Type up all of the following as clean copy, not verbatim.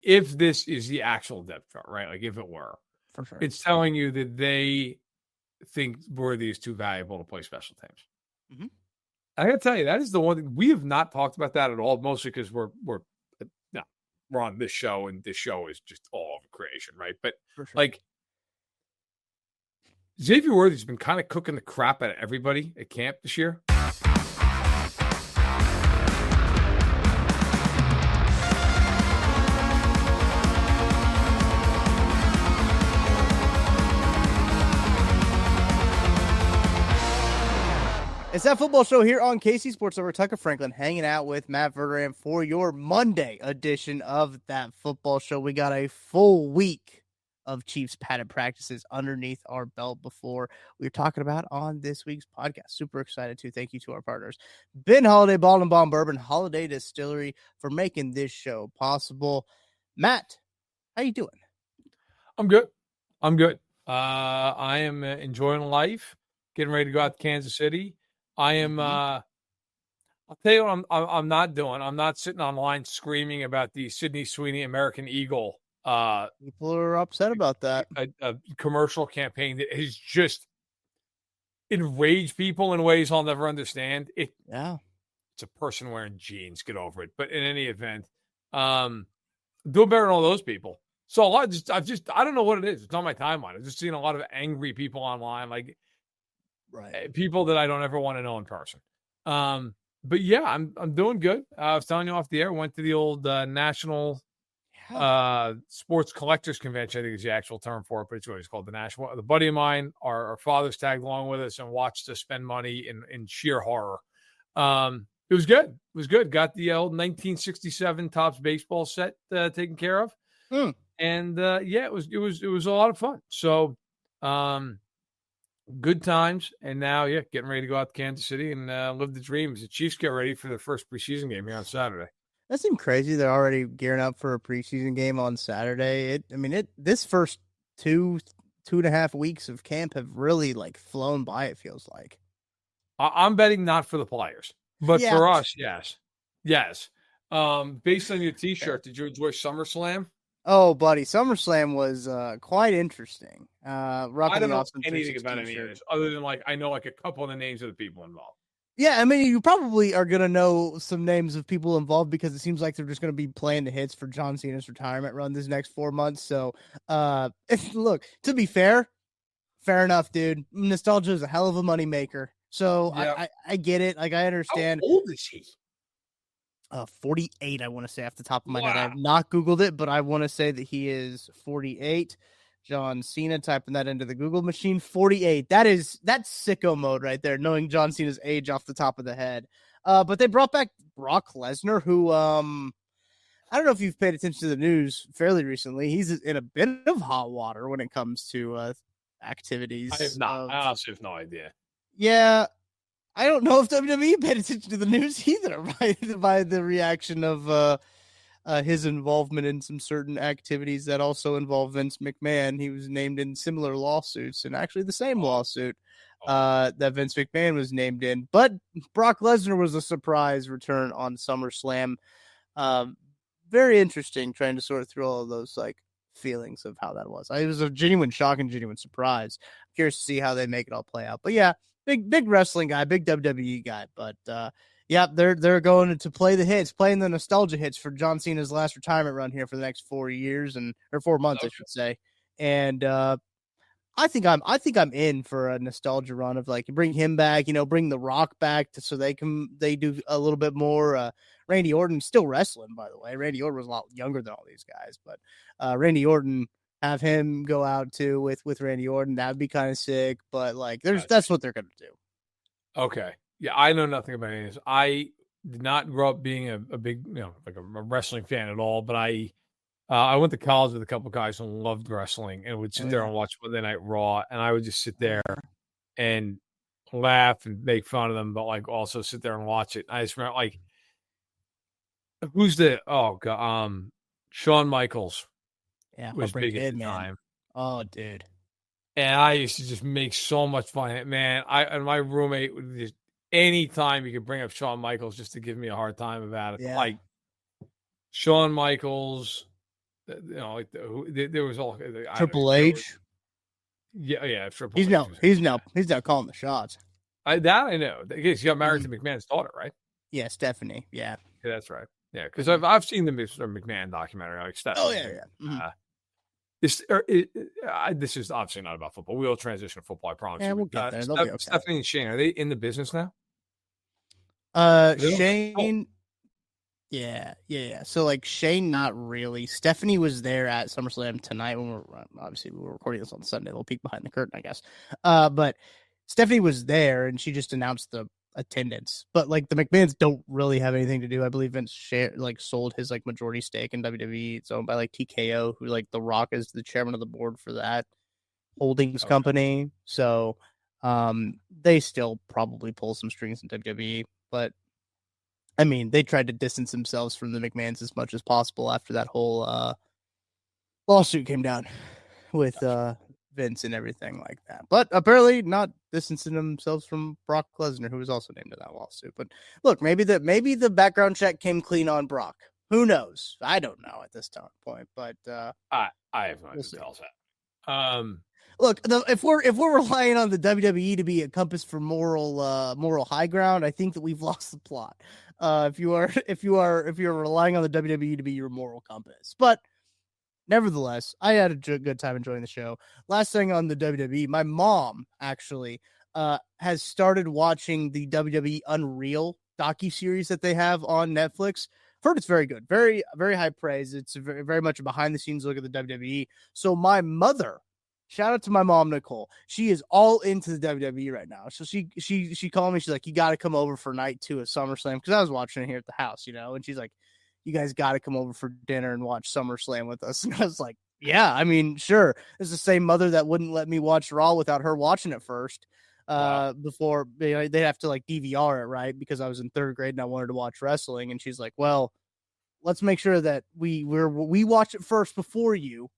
if this is the actual depth chart, right? Like if it were, For sure. it's telling you that they think Worthy is too valuable to play special teams. Mm-hmm. I got to tell you, that is the one thing we have not talked about that at all, mostly because we're on this show, and this show is just all of creation, right? But For sure. like Xavier Worthy's been kind of cooking the crap out of everybody at camp this year. It's That Football Show here on KC Sports over Tucker Franklin, hanging out with Matt Verderame for your Monday edition of That Football Show. We got a full week of Chiefs padded practices underneath our belt before we were talking about on this week's podcast. Super excited to thank you to our partners, Ben Holiday, Ball and Bomb Bourbon, Holiday Distillery, for making this show possible. Matt, how you doing? I'm good. I am enjoying life, getting ready to go out to Kansas City. I am. I'll tell you what I'm not doing. I'm not sitting online screaming about the Sydney Sweeney American Eagle. People are upset about that. A commercial campaign that has just enraged people in ways I'll never understand. It's a person wearing jeans. Get over it. But in any event, doing better than all those people. So I don't know what it is. It's on my timeline. I've just seen a lot of angry people online, like people that I don't ever want to know in person. But yeah, I'm doing good. I was telling you off the air, went to the old National Sports Collectors Convention, I think is the actual term for it, but it's what it's called, the National. The buddy of mine, our fathers tagged along with us and watched us spend money in sheer horror. It was good. It was good. Got the old 1967 Topps baseball set taken care of. And it was a lot of fun. So good times. And now, getting ready to go out to Kansas City and live the dreams. The Chiefs get ready for their first preseason game here on Saturday. That seemed crazy. They're already gearing up for a preseason game on Saturday. This first 2.5 weeks of camp have really flown by, it feels like. I'm betting not for the players, but for us, yes. Based on your T-shirt, did you enjoy SummerSlam? Oh, buddy, SummerSlam was quite interesting. I don't know anything about any of this, other than I know a couple of the names of the people involved. Yeah, you probably are going to know some names of people involved because it seems like they're just going to be playing the hits for John Cena's retirement run this next 4 months. So, look, to be fair enough, dude. Nostalgia is a hell of a moneymaker. So I get it. I understand. How old is he? 48, I want to say off the top of my head. I have not Googled it, but I want to say that he is 48. John Cena, typing that into the Google machine, 48. That's sicko mode right there, knowing John Cena's age off the top of the head. But they brought back Brock Lesnar, who I don't know if you've paid attention to the news fairly recently. He's in a bit of hot water when it comes to activities. I have not. I honestly have no idea. Yeah. I don't know if WWE paid attention to the news either by the reaction of his involvement in some certain activities that also involve Vince McMahon. He was named in similar lawsuits, and actually the same lawsuit that Vince McMahon was named in. But Brock Lesnar was a surprise return on SummerSlam. Very interesting trying to sort through all of those feelings of how that was. It was a genuine shock and genuine surprise. I'm curious to see how they make it all play out. But yeah, big wrestling guy, big WWE guy. But they're going to play the hits, playing the nostalgia hits for John Cena's last retirement run here for the next 4 years or 4 months, I should say. And I think I'm in for a nostalgia run of bring him back, bring The Rock back so they do a little bit more. Randy Orton still wrestling, by the way. Randy Orton was a lot younger than all these guys, but Randy Orton, have him go out too with Randy Orton. That'd be kind of sick. But that's what they're gonna do. Okay. Yeah, I know nothing about any of this. I did not grow up being a big, a wrestling fan at all. But I went to college with a couple of guys who loved wrestling and would sit there and watch Monday Night Raw, and I would just sit there and laugh and make fun of them, but also sit there and watch it. I just remember who's the Shawn Michaels. Yeah, was big at the time. Oh, dude. And I used to just make so much fun of it, man. And my roommate would just anytime you could bring up Shawn Michaels just to give me a hard time about it. Yeah. Shawn Michaels, like there was all Triple H. Yeah, Triple He's H. He's now calling the shots. I know. He got married to McMahon's daughter, right? Yeah, Stephanie. Yeah, that's right. Yeah, because I've seen the Mr. McMahon documentary, like Stephanie. Oh yeah. Mm-hmm. This is obviously not about football. We'll transition to football. I promise. Yeah, we'll get there. They'll be okay. Stephanie and Shane, are they in the business now? Shane. Yeah. So like Shane, not really. Stephanie was there at SummerSlam tonight when we were recording this on Sunday. We'll peek behind the curtain, I guess. But Stephanie was there and she just announced the attendance. But like the McMahons don't really have anything to do. I believe Vince sold his like majority stake in WWE. It's owned by like TKO, who like The Rock is the chairman of the board for that holdings company. So they still probably pull some strings in WWE, but I mean, they tried to distance themselves from the McMahons as much as possible after that whole lawsuit came down with Vince and everything like that. But apparently not distancing themselves from Brock Lesnar, who was also named in that lawsuit. But look, maybe the background check came clean on Brock. Who knows? I don't know at this point. But I have no idea what else happened. Look, if we're relying on the WWE to be a compass for moral high ground, I think that we've lost the plot. If you're relying on the WWE to be your moral compass, but nevertheless, I had a good time enjoying the show. Last thing on the WWE, my mom actually has started watching the WWE Unreal docuseries that they have on Netflix. I've heard it's very good, very very high praise. It's very, very much a behind the scenes look at the WWE. So my mother. Shout out to my mom, Nicole. She is all into the WWE right now. So she called me. She's like, you got to come over for night 2 of SummerSlam. Because I was watching it here at the house, And she's like, you guys got to come over for dinner and watch SummerSlam with us. And I was like, yeah, I mean, sure. It's the same mother that wouldn't let me watch Raw without her watching it first. Before they'd have to like DVR it, right? Because I was in 3rd grade and I wanted to watch wrestling. And she's like, well, let's make sure that we watch it first before you.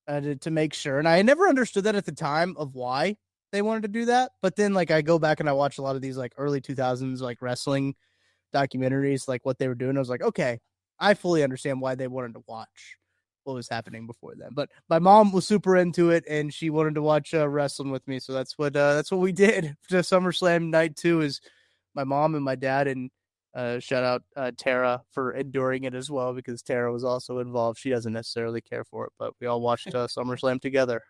To make sure. And I never understood that at the time of why they wanted to do that. But then like I go back and I watch a lot of these like early 2000s like wrestling documentaries, like what they were doing. I was like, okay, I fully understand why they wanted to watch what was happening before then. But my mom was super into it and she wanted to watch wrestling with me. So that's what we did. To SummerSlam night 2 is my mom and my dad, and shout out Tara for enduring it as well, because Tara was also involved. She doesn't necessarily care for it, but we all watched SummerSlam together.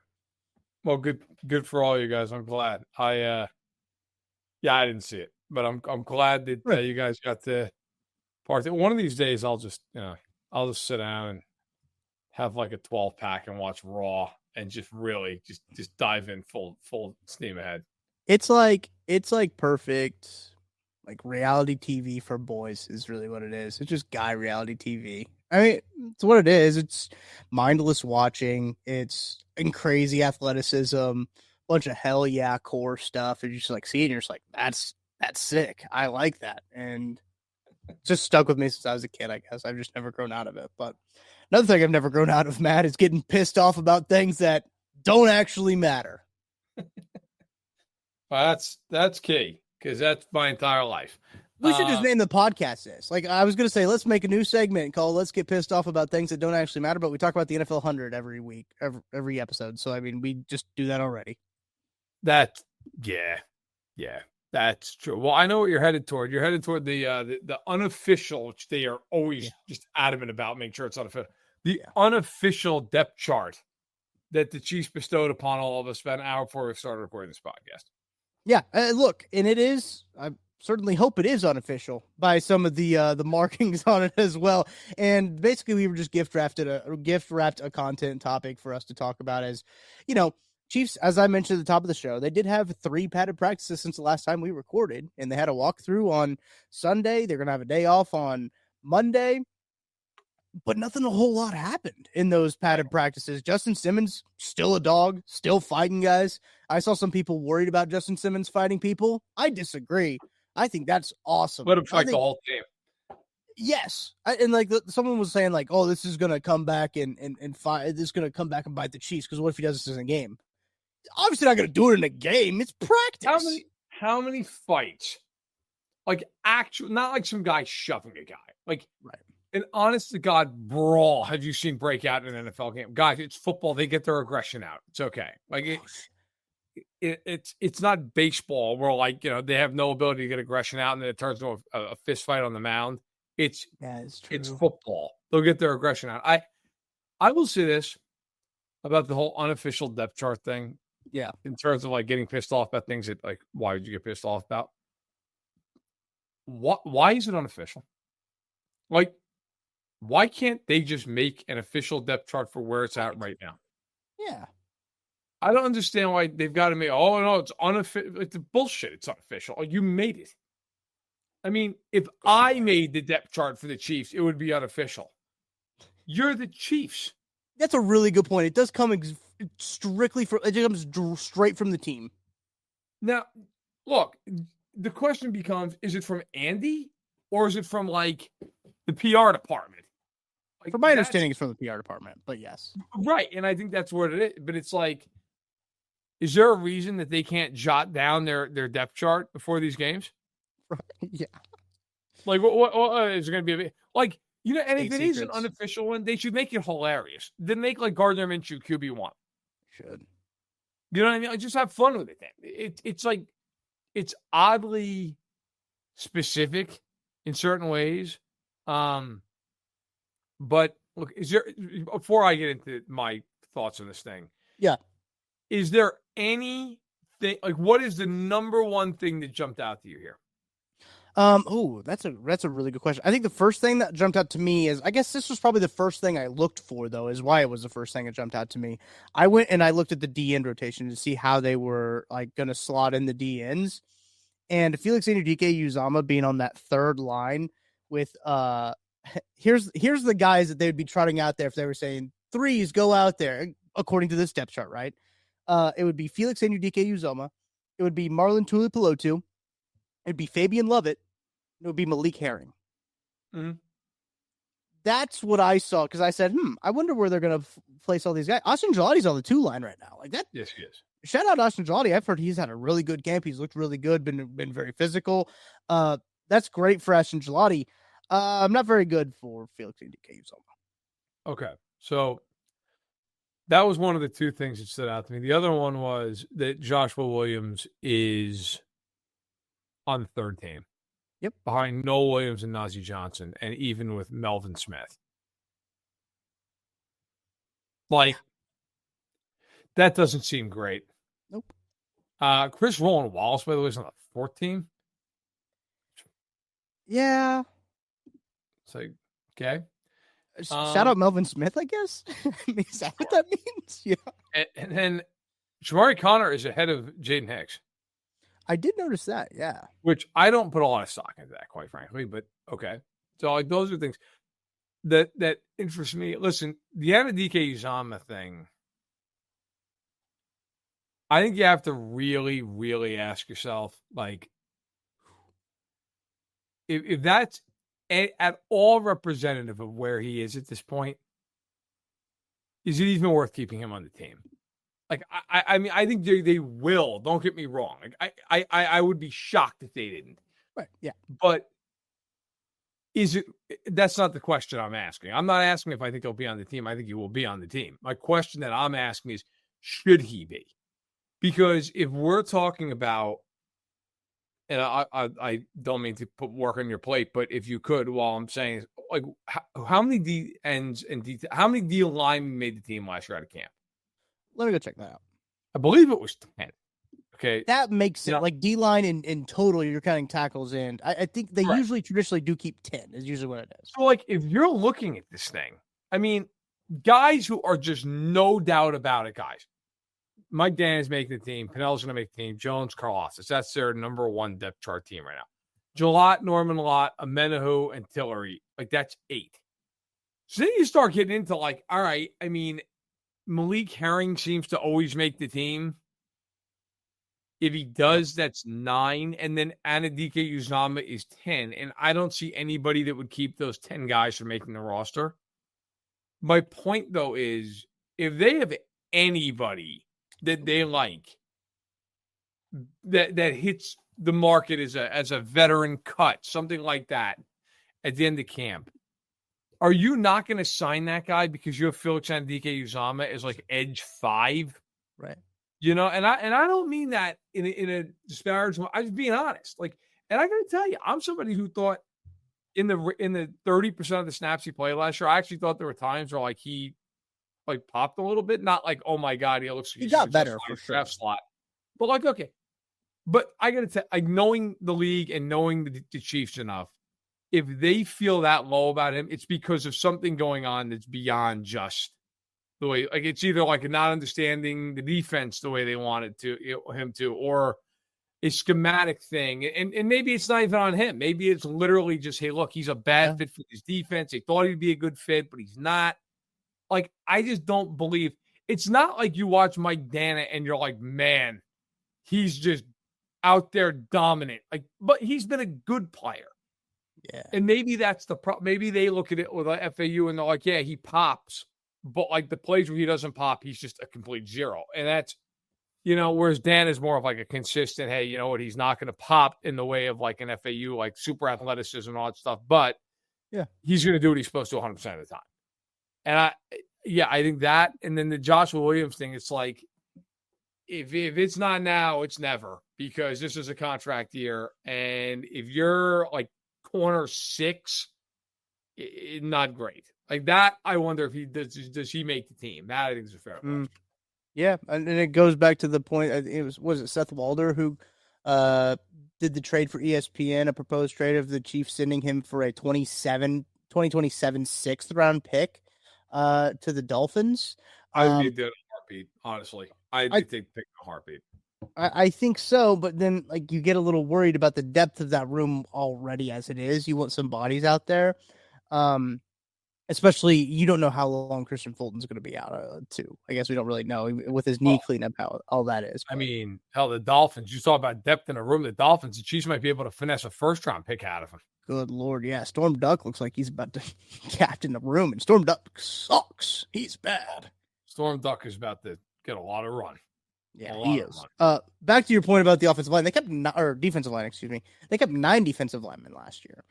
Well, good for all you guys. I'm glad. I didn't see it, but I'm glad that you guys got to part. One of these days, I'll just sit down and have like a 12-pack and watch Raw and just really just dive in full steam ahead. It's like perfect. Like reality TV for boys is really what it is. It's just guy reality TV. I mean, it's what it is. It's mindless watching. It's crazy athleticism, bunch of hell yeah core stuff. And you just like see it and you're just like, that's sick. I like that. And it's just stuck with me since I was a kid, I guess. I've just never grown out of it. But another thing I've never grown out of, Matt, is getting pissed off about things that don't actually matter. Well, that's key. Because that's my entire life. We should just name the podcast this. Like, I was going to say, let's make a new segment called Let's Get Pissed Off About Things That Don't Actually Matter, but we talk about the NFL 100 every week, every episode. So, I mean, we just do that already. Yeah, that's true. Well, I know what you're headed toward. You're headed toward the unofficial, which they are always just adamant about, making sure it's unofficial. The unofficial depth chart that the Chiefs bestowed upon all of us about an hour before we started recording this podcast. Yeah, look, and it is. I certainly hope it is unofficial by some of the markings on it as well. And basically, we were just gift wrapped a content topic for us to talk about. As Chiefs, as I mentioned at the top of the show, they did have 3 padded practices since the last time we recorded, and they had a walkthrough on Sunday. They're gonna have a day off on Monday. But nothing a whole lot happened in those padded practices. Justin Simmons, still a dog, still fighting guys. I saw some people worried about Justin Simmons fighting people. I disagree. I think that's awesome. Let him fight the whole team. Yes. Someone was saying like, oh, this is going to come back and fight. This is going to come back and bite the Chiefs. Because what if he does this in a game? Obviously not going to do it in a game. It's practice. How many fights? Like actual, not like some guy shoving a guy. Like, right. an honest to God brawl have you seen break out in an NFL game? Guys, it's football. They get their aggression out. It's okay. Like it's not baseball where like, they have no ability to get aggression out and then it turns into a fist fight on the mound. It's football. They'll get their aggression out. I will say this about the whole unofficial depth chart thing. Yeah. In terms of like getting pissed off about things that like, why would you get pissed off about? Why is it unofficial? Like, why can't they just make an official depth chart for where it's at right now? Yeah. I don't understand why they've got to make, oh, no, it's unofficial. It's bullshit. It's unofficial. Oh, you made it. I mean, if I made the depth chart for the Chiefs, it would be unofficial. You're the Chiefs. That's a really good point. It does come strictly from, it comes straight from the team. Now, look, the question becomes, is it from Andy or is it from like the PR department? Like, from my understanding, it's from the PR department, but yes. Right. And I think that's what it is. But it's like, is there a reason that they can't jot down their depth chart before these games? Right. Yeah. Like, what is it going to be? Like, and if it is an secrets. unofficial one, they should make it hilarious. Then make like Gardner Minshew QB1. Should. You know what I mean? Like, just have fun with it then. It's like, it's oddly specific in certain ways. But look, before I get into my thoughts on this thing, yeah, is there anything like what is the number one thing that jumped out to you here? That's a really good question. I think the first thing that jumped out to me is, I guess this was probably the first thing I looked for, though, is why it was the first thing that jumped out to me. I went and I looked at the D-end rotation to see how they were like going to slot in the D-ends, and Felix Anudike-Uzomah being on that third line with here's the guys that they would be trotting out there if they were saying threes go out there according to this depth chart, right? It would be Felix Anudike-Uzomah, it would be Marlon Tuipulotu, it'd be Fabian Lovett, it would be Malik Herring. Mm-hmm. That's what I saw, because I said, I wonder where they're going to place all these guys. Austin Gelati's on the 2 line right now. Like that. Yes, he is. Shout out Austin Gelati. I've heard he's had a really good camp. He's looked really good, been very physical. That's great for Austin Gelati. I'm not very good for Felix Anudike-Uzomah. Okay, so that was one of the 2 things that stood out to me. The other one was that Joshua Williams is on the 3rd team. Yep. Behind Noel Williams and Najee Johnson, and even with Melvin Smith. Like, that doesn't seem great. Nope. Chris Roland Wallace, by the way, is on the 4th team. Yeah. It's like, okay. Shout out Melvin Smith, I guess. Is that what that means? Yeah. And then Shamari Connor is ahead of Jaden Hicks. I did notice that, yeah. Which I don't put a lot of stock into that, quite frankly, but okay. So, like, those are things that interest me. Listen, the Anudike-Uzomah thing, I think you have to really, really ask yourself, like, if that's at all representative of where he is at this point, is it even worth keeping him on the team? Like, I mean, I think they will. Don't get me wrong. Like, I would be shocked if they didn't. Right. Yeah. But is it? That's not the question I'm asking. I'm not asking if I think he'll be on the team. I think he will be on the team. My question that I'm asking is, should he be? Because if we're talking about, and I don't mean to put work on your plate, but if you could, while I'm saying, like, how many D ends and how many D linemen made the team last year out of camp? Let me go check that out. I believe it was 10. Okay. That makes it like D-line in total, you're counting tackles in. I think they usually traditionally do keep 10 is usually what it is. So, like, if you're looking at this thing, I mean, guys who are just no doubt about it, guys. Mike Dan's making the team. Pinnell's going to make the team. Jones, Karlaftis. That's their number 1 depth chart team right now. Jalot, Norman Lott, Amenahu, and Tillery. Like, that's 8. So then you start getting into, like, all right, I mean, Malik Herring seems to always make the team. If he does, that's 9. And then Anudike-Uzomah is 10. And I don't see anybody that would keep those 10 guys from making the roster. My point, though, is if they have anybody that they like that hits the market as a veteran cut, something like that, at the end of camp, are you not going to sign that guy because you have Felix Anudike-Uzomah as like edge 5? Right. And I don't mean that in a disparaging. I'm just being honest. Like, and I got to tell you, I'm somebody who thought in the 30% of the snaps he played last year, I actually thought there were times where like he like popped a little bit. Not like, oh my God, he looks like he got better for sure. Slot. But like, okay. But I got to tell, like, knowing the league and knowing the Chiefs enough, if they feel that low about him, it's because of something going on that's beyond just the way. Like, it's either like not understanding the defense the way they wanted him to, or a schematic thing. And maybe it's not even on him. Maybe it's literally just, hey, look, he's a bad fit for this defense. They thought he'd be a good fit, but he's not. Like, I just don't believe. It's not like you watch Mike Dana and you're like, man, he's just out there dominant. Like, but he's been a good player. Yeah. And maybe that's the problem. Maybe they look at it with a FAU and they're like, yeah, he pops. But like the plays where he doesn't pop, he's just a complete zero. And that's, whereas Dan is more of like a consistent, hey, you know what, he's not going to pop in the way of like an FAU, like super athleticism and all that stuff. But yeah, he's going to do what he's supposed to 100% of the time. And I think that. And then the Joshua Williams thing, it's like, if it's not now, it's never, because this is a contract year. And if you're like corner 6, not great. Like that, I wonder if he does he make the team? That I think is a fair question. Yeah, and it goes back to the point. Was it Seth Walder who did the trade for ESPN, a proposed trade of the Chiefs sending him for a 2027 6th round pick to the Dolphins. I think that a heartbeat, honestly. I think pick a heartbeat. I think so, but then like you get a little worried about the depth of that room already as it is. You want some bodies out there. Especially, you don't know how long Christian Fulton's going to be out, too. I guess we don't really know with his knee cleanup how all that is. But. I mean, hell, the Dolphins, you talk about depth in a room. The Chiefs might be able to finesse a first-round pick out of him. Good Lord, yeah. Storm Duck looks like he's about to captain the room, and Storm Duck sucks. He's bad. Storm Duck is about to get a lot of run. Yeah, he is. Back to your point about the offensive line. Defensive line, excuse me. They kept 9 defensive linemen last year.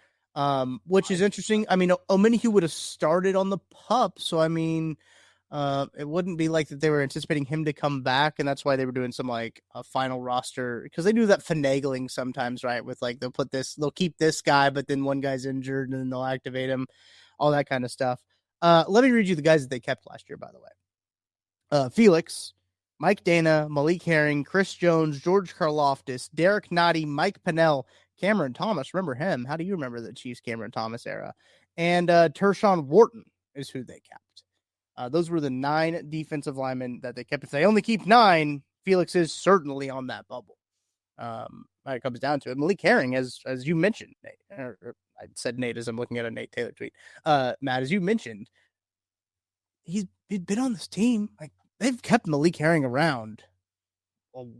Which is interesting. I mean, Omenihu would have started on the pup, so I mean, it wouldn't be like that they were anticipating him to come back, and that's why they were doing some like a final roster, because they do that finagling sometimes, right? With like they'll keep this guy, but then one guy's injured, and then they'll activate him, all that kind of stuff. Let me read you the guys that they kept last year, by the way. Felix, Mike Dana, Malik Herring, Chris Jones, George Karlaftis, Derek Nottie, Mike Pennell, Cameron Thomas. Remember him? How do you remember the Chiefs Cameron Thomas era? And Tershawn Wharton is who they kept. Those were the 9 defensive linemen that they kept. If they only keep 9, Felix is certainly on that bubble. It comes down to it. Malik Herring, as you mentioned, Nate, or I said Nate as I'm looking at a Nate Taylor tweet. Matt, as you mentioned, he's been on this team. Like, they've kept Malik Herring around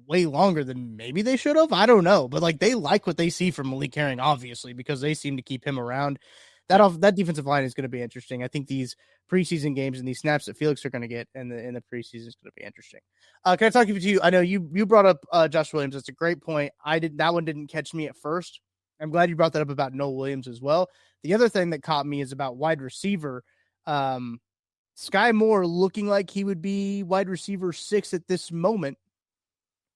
way longer than maybe they should have. I don't know, but like they like what they see from Malik Herring, obviously, because they seem to keep him around. That defensive line is going to be interesting. I think these preseason games and these snaps that Felix are going to get in the preseason is going to be interesting. Can I talk to you? I know you brought up Josh Williams. That's a great point. That one didn't catch me at first. I'm glad you brought that up about Noah Williams as well. The other thing that caught me is about wide receiver. Sky Moore looking like he would be wide receiver 6 at this moment.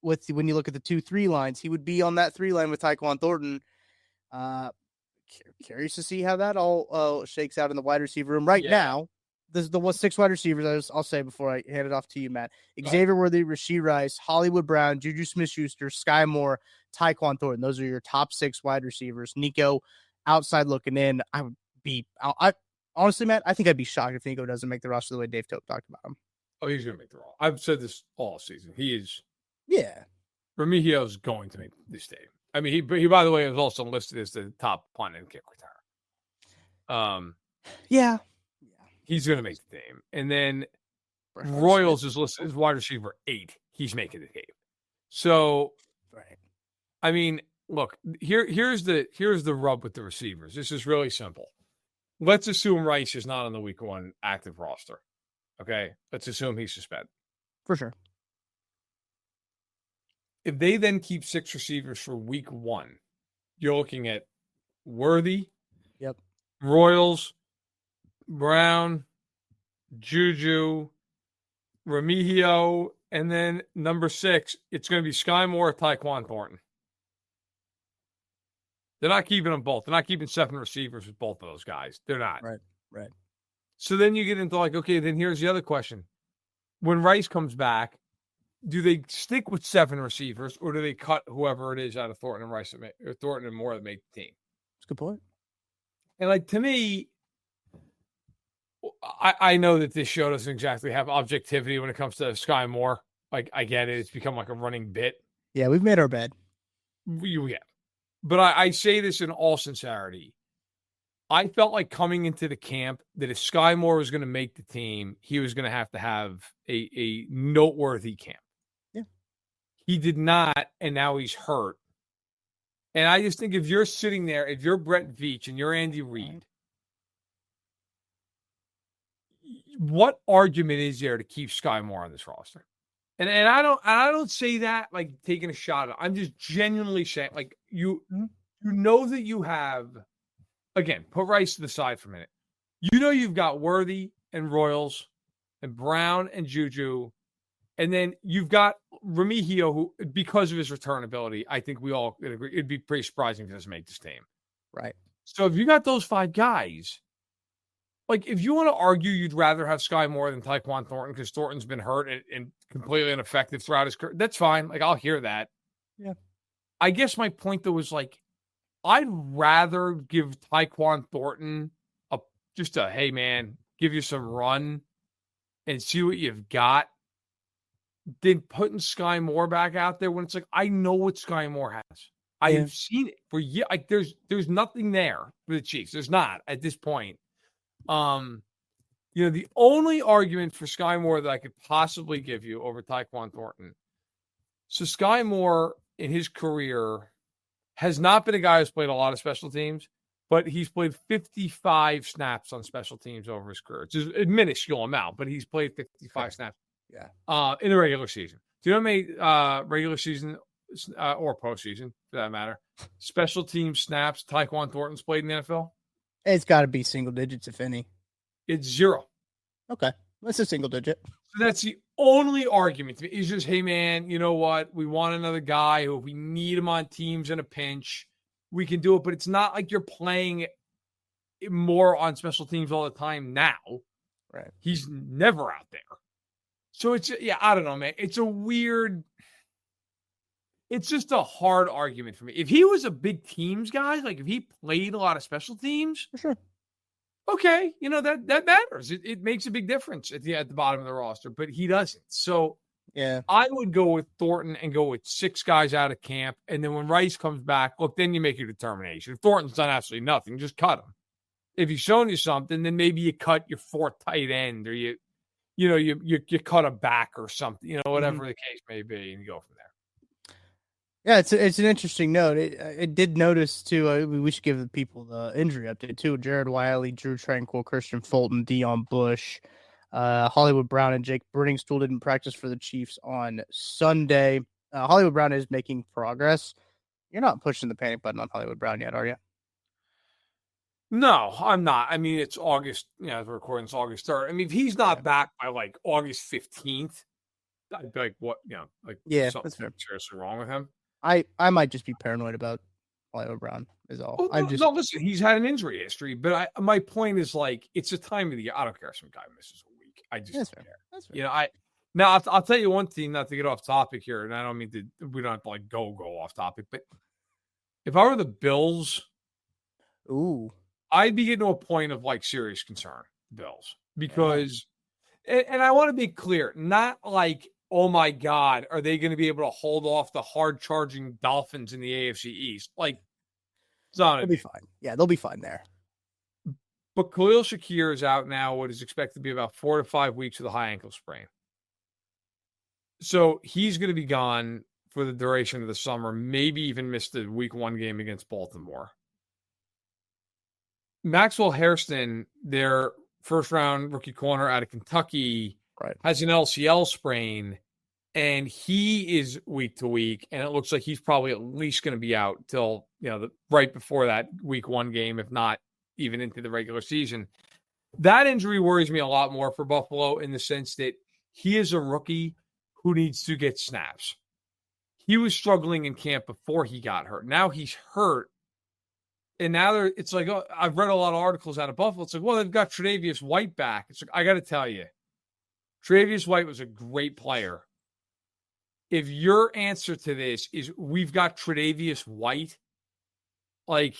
When you look at the 2-3 lines, he would be on that 3 line with Tyquan Thornton. Curious to see how that all shakes out in the wide receiver room right now. The 6 wide receivers. I'll say before I hand it off to you, Matt. Xavier Worthy, Rashee Rice, Hollywood Brown, Juju Smith-Schuster, Sky Moore, Tyquan Thornton. Those are your top 6 wide receivers. Nico, outside looking in. I honestly, Matt, I think I'd be shocked if Nico doesn't make the roster the way Dave Tope talked about him. Oh, he's going to make the roster. I've said this all season. He is. Yeah. Remigio is going to make this team. I mean, he by the way, is also listed as the top punt and kick returner. Yeah. He's going to make the team. And then Royals is listed as wide receiver 8. He's making the team. So, right. I mean, look, here's the rub with the receivers. This is really simple. Let's assume Rice is not on the week 1 active roster. Okay? Let's assume he's suspended. For sure. If they then keep 6 receivers for week 1, you're looking at Worthy, yep, Royals, Brown, Juju, Remigio, and then number 6, it's going to be Sky Moore, Tyquan Thornton. They're not keeping them both. They're not keeping 7 receivers with both of those guys. They're not. Right. So then you get into like, okay, then here's the other question. When Rice comes back, do they stick with 7 receivers or do they cut whoever it is out of Thornton and Rice or Thornton and Moore that made the team? That's a good point. And like, to me, I know that this show doesn't exactly have objectivity when it comes to Sky Moore. Like, I get it. It's become like a running bit. Yeah, we've made our bed. Yeah. But I say this in all sincerity. I felt like coming into the camp that if Sky Moore was going to make the team, he was going to have a noteworthy camp. Yeah. He did not, and now he's hurt. And I just think if you're sitting there, if you're Brett Veach and you're Andy Reid, what argument is there to keep Sky Moore on this roster? And I don't say that like taking a shot at it. I'm just genuinely saying, like, you know that you have, again, put Rice to the side for a minute. You know you've got Worthy and Royals and Brown and Juju, and then you've got Remigio, who, because of his return ability, I think we all agree it'd be pretty surprising if he doesn't make this team. Right. So if you got those 5 guys, like, if you want to argue you'd rather have Sky Moore than Tyquan Thornton because Thornton's been hurt and completely ineffective throughout his career, that's fine. Like, I'll hear that. Yeah. I guess my point, though, was, like, I'd rather give Tyquan Thornton just a, hey, man, give you some run and see what you've got than putting Sky Moore back out there when it's like, I know what Sky Moore has. I have seen it for years. Like, there's nothing there for the Chiefs. There's not at this point. The only argument for Sky Moore that I could possibly give you over Tyquan Thornton. So Sky Moore in his career has not been a guy who's played a lot of special teams, but he's played 55 snaps on special teams over his career. It's a minuscule amount, but he's played 55 snaps. Yeah. In the regular season. Do you know how many regular season or postseason, for that matter, special team snaps Tyquan Thornton's played in the NFL? It's got to be single digits, if any. It's 0. Okay. That's a single digit. So that's the only argument to me. Is just, hey, man, you know what? We want another guy who, if we need him on teams in a pinch, we can do it. But it's not like you're playing more on special teams all the time now. Right. He's never out there. So it's, I don't know, man. It's a weird, it's just a hard argument for me. If he was a big teams guy, like if he played a lot of special teams, for sure. Okay, that matters. It makes a big difference at the bottom of the roster, but he doesn't. So yeah, I would go with Thornton and go with 6 guys out of camp, and then when Rice comes back, look, then you make your determination. If Thornton's done absolutely nothing, just cut him. If he's shown you something, then maybe you cut your 4th tight end, or you cut a back or something, whatever the case may be, and you go from there. Yeah, it's an interesting note. It did notice too. We should give the people the injury update too. Jared Wiley, Drew Tranquil, Christian Fulton, Dion Bush, Hollywood Brown, and Jake Briningstool didn't practice for the Chiefs on Sunday. Hollywood Brown is making progress. You're not pushing the panic button on Hollywood Brown yet, are you? No, I'm not. I mean, it's August. As we're recording, it's August 3rd. I mean, if he's not back by like August 15th, I'd be like, what? Something seriously wrong with him. I might just be paranoid about Hollywood Brown is all. No, listen, he's had an injury history, but my point is, like, it's a time of the year. I don't care if some guy misses a week. I just don't care. That's fair. I'll tell you one thing, not to get off topic here, and I don't mean to, we don't have to like go off topic, but if I were the Bills, I'd be getting to a point of like serious concern, Bills, because, and I want to be clear, not like, oh my God, are they going to be able to hold off the hard-charging Dolphins in the AFC East? Like, they'll be fine. Yeah, they'll be fine there. But Khalil Shakir is out now, what is expected to be about 4 to 5 weeks with a high ankle sprain. So he's going to be gone for the duration of the summer, maybe even miss the week 1 game against Baltimore. Maxwell Hairston, their first-round rookie corner out of Kentucky, has an LCL sprain, and he is week to week, and it looks like he's probably at least going to be out till right before that week 1 game, if not even into the regular season. that injury worries me a lot more for Buffalo in the sense that he is a rookie who needs to get snaps. He was struggling in camp before he got hurt. Now he's hurt. And now it's like, oh, I've read a lot of articles out of Buffalo. It's like, well, they've got Tre'Davious White back. It's like, I got to tell you, Tre'Davious White was a great player. If your answer to this is we've got Tre'Davious White, like,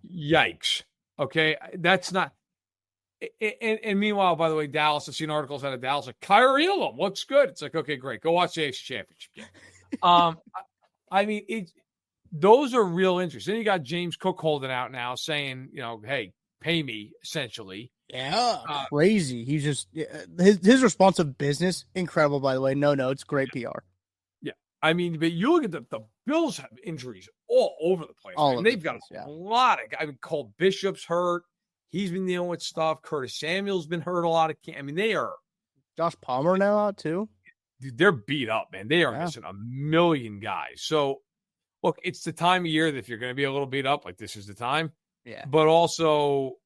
yikes. Okay, that's not. And meanwhile, by the way, Dallas, I've seen articles out of Dallas like Kyrie Elam looks good. It's like, okay, great, go watch the AFC Championship game. I mean, those are real interests. Then you got James Cook holding out now, saying, hey, pay me, essentially. Yeah, crazy. He's just his response of business, incredible. By the way, no, it's great PR. Yeah, I mean, but you look at the Bills have injuries all over the place. They've got a lot of guys. I mean, Cole Bishop's hurt. He's been dealing with stuff. Curtis Samuel's been hurt a lot of. I mean, they are. Josh Palmer now out too. Dude, they're beat up, man. They are missing a million guys. So, look, it's the time of year that if you're going to be a little beat up, like this is the time. Yeah. But also,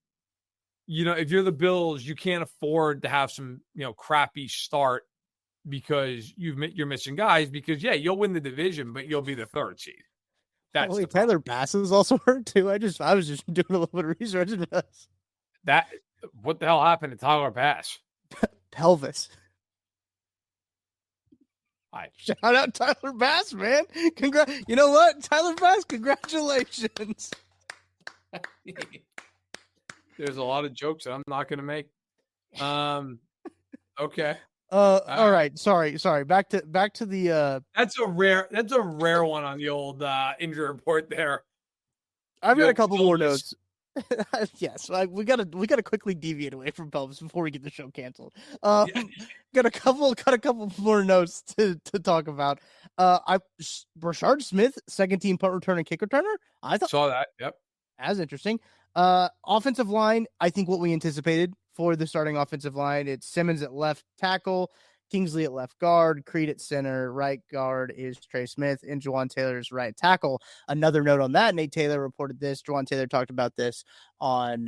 if you're the Bills, you can't afford to have some, crappy start because you're missing guys because, you'll win the division, but you'll be the third seed. That's Tyler Bass is also hurt too. I was just doing a little bit of research into this. What the hell happened to Tyler Bass? Pelvis. Shout out Tyler Bass, man. You know what? Tyler Bass, congratulations. There's a lot of jokes that I'm not going to make. Okay. All right. Sorry. Back to the. That's a rare one on the old injury report there. I've got a couple more notes. Yes, we gotta quickly deviate away from pelvis before we get the show canceled. Got a couple more notes to talk about. Brashard Smith, second team punt return and kick returner. I saw that. Yep, as interesting. Offensive line, I think what we anticipated for the starting offensive line. It's Simmons at left tackle, Kingsley at left guard, Creed at center, right guard is Trey Smith, and Juwan Taylor's right tackle. Another note on that, Nate Taylor reported this. Juwan Taylor talked about this on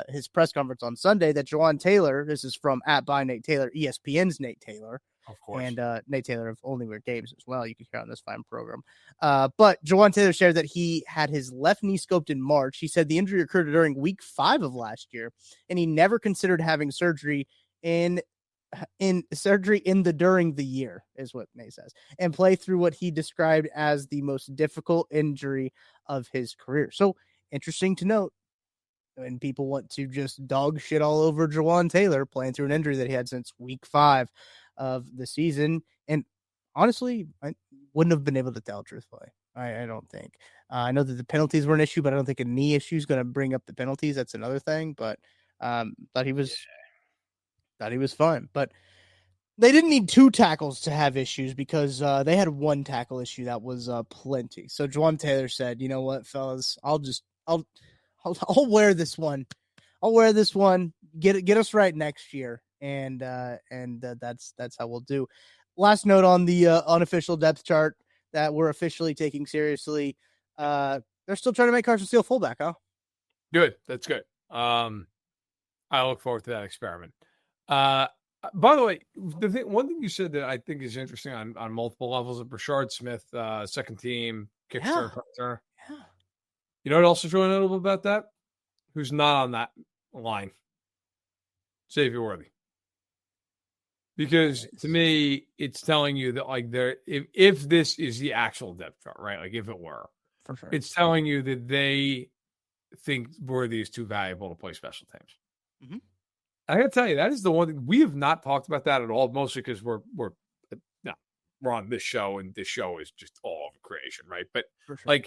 his press conference on Sunday, that Juwan Taylor, this is from @by Nate Taylor, ESPN's Nate Taylor, of course, and Nate Taylor of Only Weird Games as well. You can hear on this fine program. But Juwan Taylor shared that he had his left knee scoped in March. He said the injury occurred during week 5 of last year, and he never considered having surgery during the year, is what Nate says, and play through what he described as the most difficult injury of his career. So interesting to note, when people want to just dog shit all over Juwan Taylor playing through an injury that he had since week 5 of the season. And honestly, I wouldn't have been able to tell truthfully. I don't think. I know that the penalties were an issue, but I don't think a knee issue is going to bring up the penalties. That's another thing. But thought he was fine. But they didn't need 2 tackles to have issues because they had 1 tackle issue that was plenty. So Juwan Taylor said, "You know what, fellas, I'll wear this one. I'll wear this one. Get us right next year." And that's how we'll do. Last note on the unofficial depth chart that we're officially taking seriously. They're still trying to make Carson Steele fullback, huh? Good. That's good. I look forward to that experiment. By the way, one thing you said that I think is interesting on multiple levels of Brashard Smith, second team kicker. Yeah. You know what else is really notable about that? Who's not on that line? Xavier Worthy. Because to me, it's telling you that if this is the actual depth chart, right? Like if it were, for sure, it's telling you that they think Worthy is too valuable to play special teams. Mm-hmm. I got to tell you, that is the one thing we have not talked about that at all. Mostly because we're on this show, and this show is just all of creation, right? But for sure.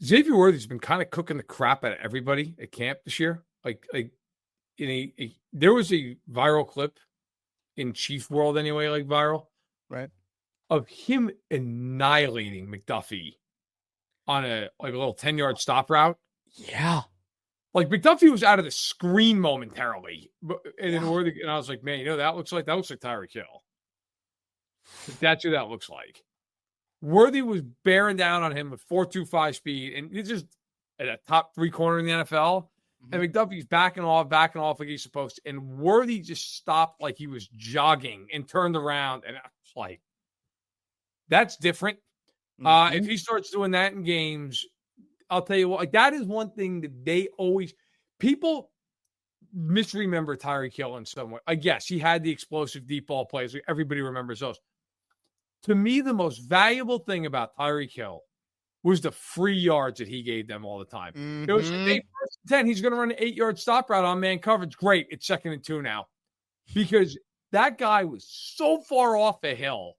Xavier Worthy's been kind of cooking the crap out of everybody at camp this year. There was a viral clip in Chief World anyway, viral, right, of him annihilating McDuffie on a little 10-yard stop route. Yeah. McDuffie was out of the screen momentarily. And then Worthy, and I was like, man, that looks like Tyreek Hill. That's who that looks like. Worthy was bearing down on him with 4.25 speed, and it's just at a top 3 corner in the NFL. And McDuffie's backing off like he's supposed to. And Worthy just stopped like he was jogging and turned around. And I was like, that's different. If he starts doing that in games, I'll tell you what, like, that is one thing that they always – people misremember Tyreek Hill in some way. I guess he had the explosive deep ball plays. Everybody remembers those. To me, the most valuable thing about Tyreek Hill was the free yards that he gave them all the time. It was like, 10. He's going to run an 8-yard stop route on man coverage. Great. It's 2nd and 2 now. Because that guy was so far off a hill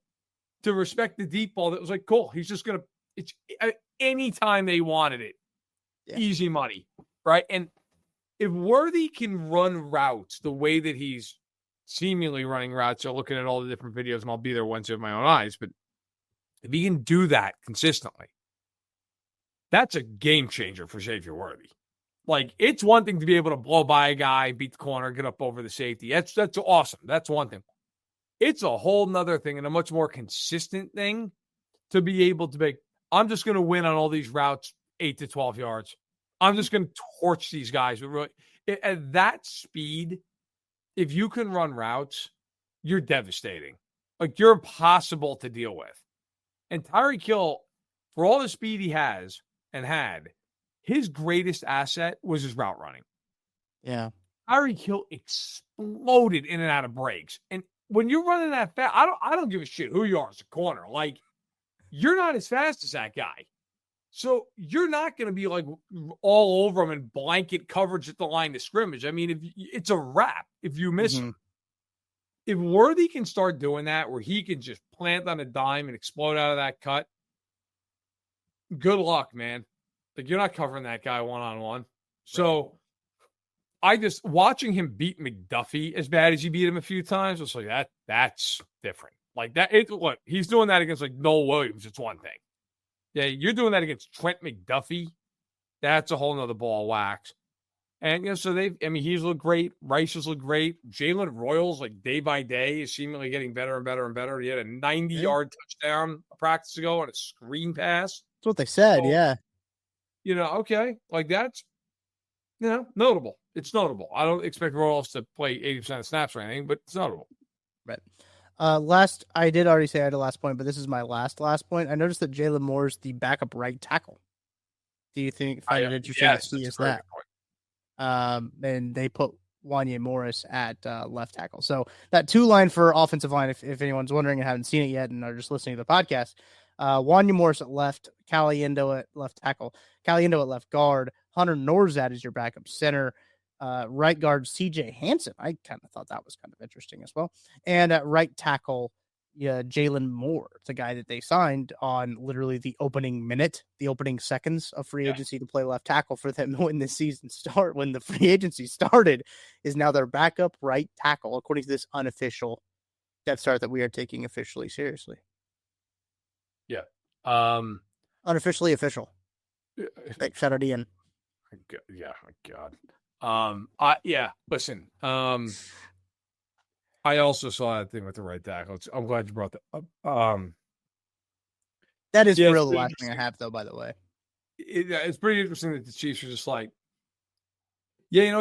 to respect the deep ball that was like, cool. He's just going to – it's anytime they wanted it. Yeah. Easy money, right? And if Worthy can run routes the way that he's seemingly running routes, so looking at all the different videos, and I'll be there Wednesday with my own eyes, but if he can do that consistently, that's a game changer for Xavier Worthy. Like, it's one thing to be able to blow by a guy, beat the corner, get up over the safety. That's awesome. That's one thing. It's a whole nother thing and a much more consistent thing to be able to make, I'm just going to win on all these routes 8 to 12 yards. I'm just going to torch these guys. At that speed, if you can run routes, you're devastating. Like, you're impossible to deal with. And Tyreek Hill, for all the speed he has and had, his greatest asset was his route running. Yeah. Tyreek Hill exploded in and out of breaks. And when you're running that fast, I don't give a shit who you are as a corner. Like, you're not as fast as that guy. So you're not going to be like all over him and blanket coverage at the line of scrimmage. I mean, it's a wrap if you miss him. If Worthy can start doing that, where he can just plant on a dime and explode out of that cut, good luck, man. Like, you're not covering that guy one-on-one. So I just, watching him beat McDuffie as bad as he beat him a few times, I was like, that's different. Like, that, look, he's doing that against, like, Noel Williams. It's one thing. Yeah, you're doing that against Trent McDuffie. That's a whole nother ball of wax. And, so he's looked great. Rice has looked great. Jalen Royals, like, day by day, is seemingly getting better and better and better. He had a 90-yard touchdown a practice ago on a screen pass. That's what they said, yeah. Okay. Like, that's, notable. It's notable. I don't expect Royals to play 80% of snaps or anything, but it's notable. Right. I did already say I had a last point, but this is my last point. I noticed that Jalen Moore's the backup right tackle. Do you find it interesting that he is that? And they put Wanya Morris at left tackle. So that 2-line for offensive line, if anyone's wondering and haven't seen it yet and are just listening to the podcast, Wanya Morris at left, Caliendo at left tackle, Caliendo at left guard, Hunter Norzad is your backup center, right guard CJ Hansen. I kind of thought that was kind of interesting as well. And at right tackle, Jalen Moore, the guy that they signed on literally the opening seconds of free agency to play left tackle for them when the free agency started, is now their backup right tackle, according to this unofficial depth chart that we are taking officially seriously. Yeah. Unofficially official. Shout out Ian. Yeah, my God. Listen. I also saw that thing with the right tackle. I'm glad you brought that up. That is real the last thing I have, though, by the way. It's pretty interesting that the Chiefs are just like,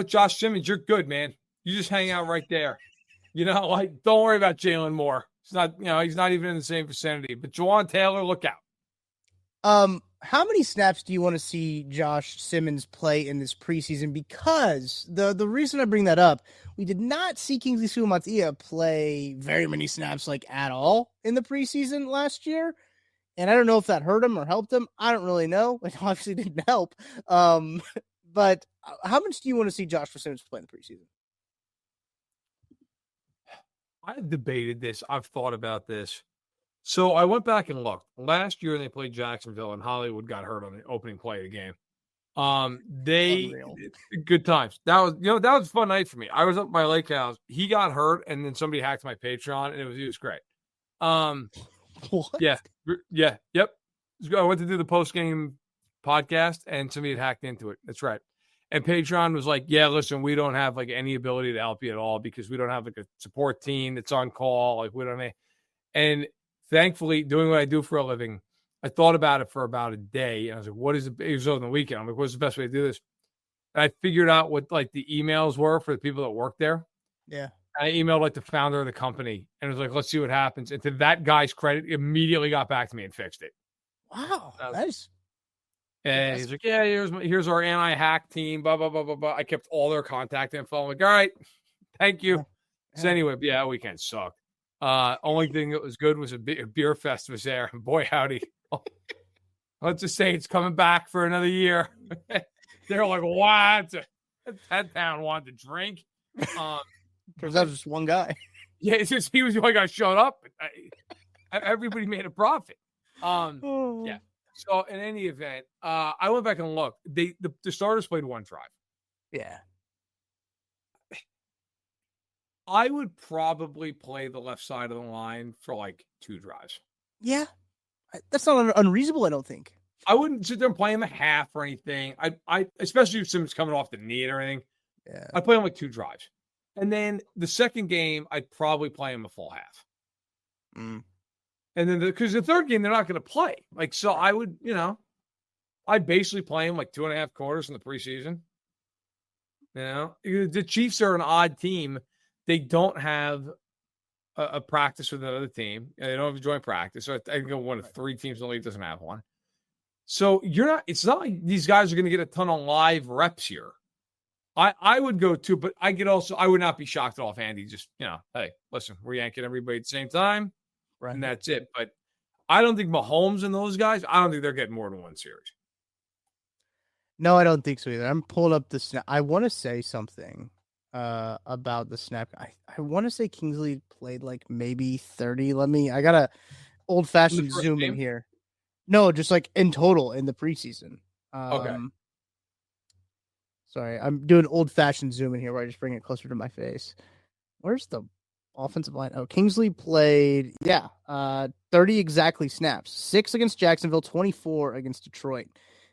Josh Simmons, you're good, man. You just hang out right there. Like, don't worry about Jalen Moore. It's not, he's not even in the same vicinity. But Juwan Taylor, look out. How many snaps do you want to see Josh Simmons play in this preseason? Because the reason I bring that up, we did not see Kingsley Suamataia play very many snaps at all in the preseason last year. And I don't know if that hurt him or helped him. I don't really know. It obviously didn't help. But how much do you want to see Josh Simmons play in the preseason? I've debated this. I've thought about this. So I went back and looked. Last year they played Jacksonville and Hollywood got hurt on the opening play of the game. Good times. That was a fun night for me. I was up at my lake house. He got hurt and then somebody hacked my Patreon and it was great. What? Yeah. Yep. I went to do the post-game podcast and somebody had hacked into it. That's right. And Patreon was like, yeah, listen, we don't have any ability to help you at all because we don't have a support team that's on call. We don't have, and thankfully, doing what I do for a living, I thought about it for about a day. And I was like, it was on the weekend. I'm like, what's the best way to do this? I figured out what like the emails were for the people that work there. Yeah. I emailed like the founder of the company and was like, let's see what happens. And to that guy's credit, he immediately got back to me and fixed it. Wow. Nice. And he's like, yeah, here's our anti-hack team, blah, blah, blah, blah, blah. I kept all their contact info. I'm like, all right, thank you. Yeah. So anyway, yeah, weekend sucked. Only thing that was good was a beer fest was there. And boy, howdy. Let's just say it's coming back for another year. They're like, what? That town wanted to drink. Turns out just one guy. Yeah, it's just he was the only guy showed up. Everybody made a profit. Yeah. So in any event, I went back and looked. The starters played one drive. Yeah. I would probably play the left side of the line for like 2 drives. Yeah. That's not unreasonable, I don't think. I wouldn't sit there and play him a half or anything. I especially if someone's coming off the knee or anything. Yeah. I'd play him like 2 drives. And then the second game, I'd probably play him a full half. Mm. And then because the third game, they're not going to play. Like, so I would, I'd basically play him like 2.5 quarters in the preseason. The Chiefs are an odd team. They don't have a practice with another team. They don't have a joint practice. So I think one of 3 teams in the league doesn't have one. So it's not like these guys are going to get a ton of live reps here. I would go too, but I would not be shocked at all if Andy just, hey, listen, we're yanking everybody at the same time. Right. And that's it. But I don't think Mahomes and those guys, I don't think they're getting more than 1 series. No, I don't think so either. I'm pulling up the snap. I want to say something about the snap. I want to say Kingsley played like maybe 30. I got a old-fashioned zoom in here. No, just like in total in the preseason. Okay. Sorry, I'm doing old-fashioned zoom in here where I just bring it closer to my face. Where's the offensive line? Oh, Kingsley played, 30 exactly snaps. 6 against Jacksonville, 24 against Detroit,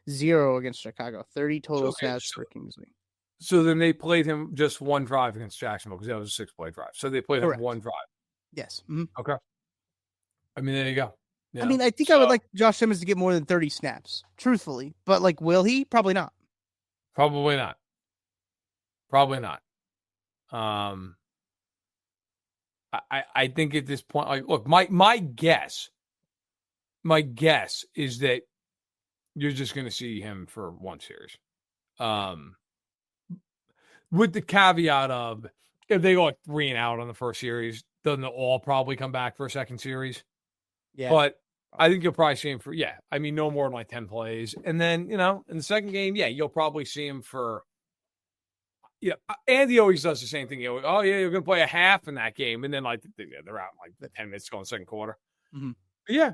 0 against Chicago. 30 total snaps for Kingsley. So then they played him just 1 drive against Jacksonville because that was a 6-play drive. So they played him 1 drive. Yes. Mm-hmm. Okay. I mean, there you go. I mean, I think I would like Josh Simmons to get more than 30 snaps, truthfully. But, like, will he? Probably not. Probably not. I think at this point, like, look, my guess is that you're just going to see him for 1 series. With the caveat of if they go like 3 and out on the first series, doesn't it all probably come back for a second series? Yeah. But I think you'll probably see him for, no more than like 10 plays. And then, in the second game, you'll probably see him for, Andy always does the same thing. You're going to play a half in that game. And then like they're out in like 10 minutes to go in the second quarter. Mm-hmm.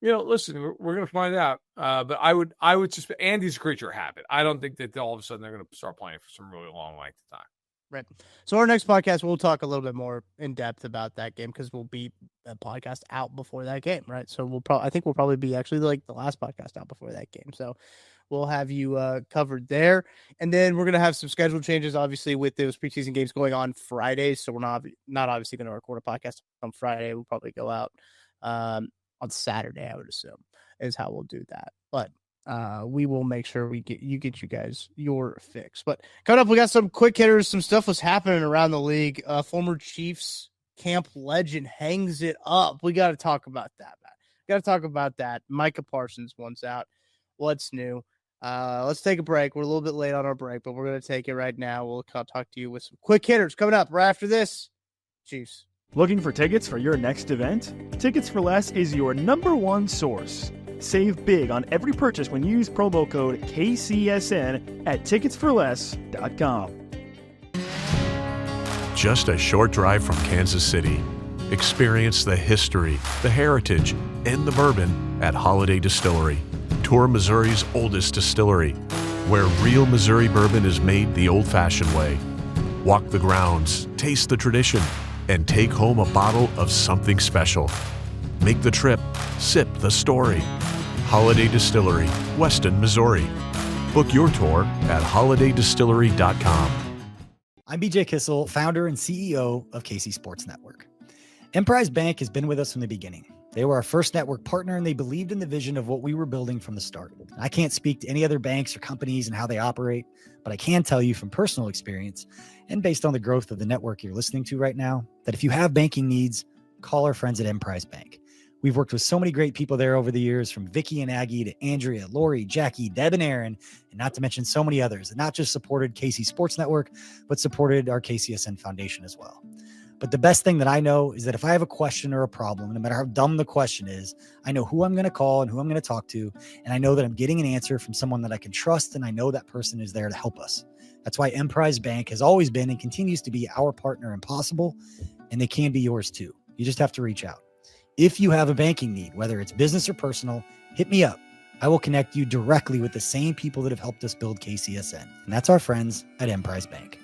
But listen, we're going to find out. But I would suspect Andy's a creature of habit. I don't think that all of a sudden they're going to start playing for some really long length of time. Right. So our next podcast, we'll talk a little bit more in depth about that game because we'll be a podcast out before that game, right? So I think we'll probably be actually like the last podcast out before that game. So we'll have you covered there. And then we're going to have some schedule changes, obviously, with those preseason games going on Fridays. So we're not obviously going to record a podcast on Friday. We'll probably go out on Saturday, I would assume, is how we'll do that. But we will make sure we get you guys your fix. But coming up, we got some quick hitters. Some stuff was happening around the league. Former Chiefs camp legend hangs it up. We got to talk about that, man. Got to talk about that. Micah Parsons wants out. What's new? Let's take a break. We're a little bit late on our break, but we're going to take it right now. We'll talk to you with some quick hitters coming up right after this. Chiefs. Looking for tickets for your next event? Tickets for Less is your #1 source. Save big on every purchase when you use promo code KCSN at ticketsforless.com. Just a short drive from Kansas City. Experience the history, the heritage, and the bourbon at Holiday Distillery. Tour Missouri's oldest distillery, where real Missouri bourbon is made the old-fashioned way. Walk the grounds, taste the tradition, and take home a bottle of something special. Make the trip, sip the story. Holiday Distillery, Weston, Missouri. Book your tour at holidaydistillery.com. I'm BJ Kissel, founder and CEO of KC Sports Network. Emprise Bank has been with us from the beginning. They were our first network partner, and they believed in the vision of what we were building from the start. I can't speak to any other banks or companies and how they operate, but I can tell you from personal experience and based on the growth of the network you're listening to right now, that if you have banking needs, call our friends at Emprise Bank. We've worked with so many great people there over the years, from Vicky and Aggie to Andrea, Lori, Jackie, Deb, and Aaron, and not to mention so many others that not just supported KC Sports Network, but supported our KCSN Foundation as well. But the best thing that I know is that if I have a question or a problem, no matter how dumb the question is, I know who I'm going to call and who I'm going to talk to, and I know that I'm getting an answer from someone that I can trust, and I know that person is there to help us. That's why Emprise Bank has always been and continues to be our partner in Possible, and they can be yours too. You just have to reach out. If you have a banking need, whether it's business or personal, hit me up. I will connect you directly with the same people that have helped us build KCSN. And that's our friends at Emprise Bank.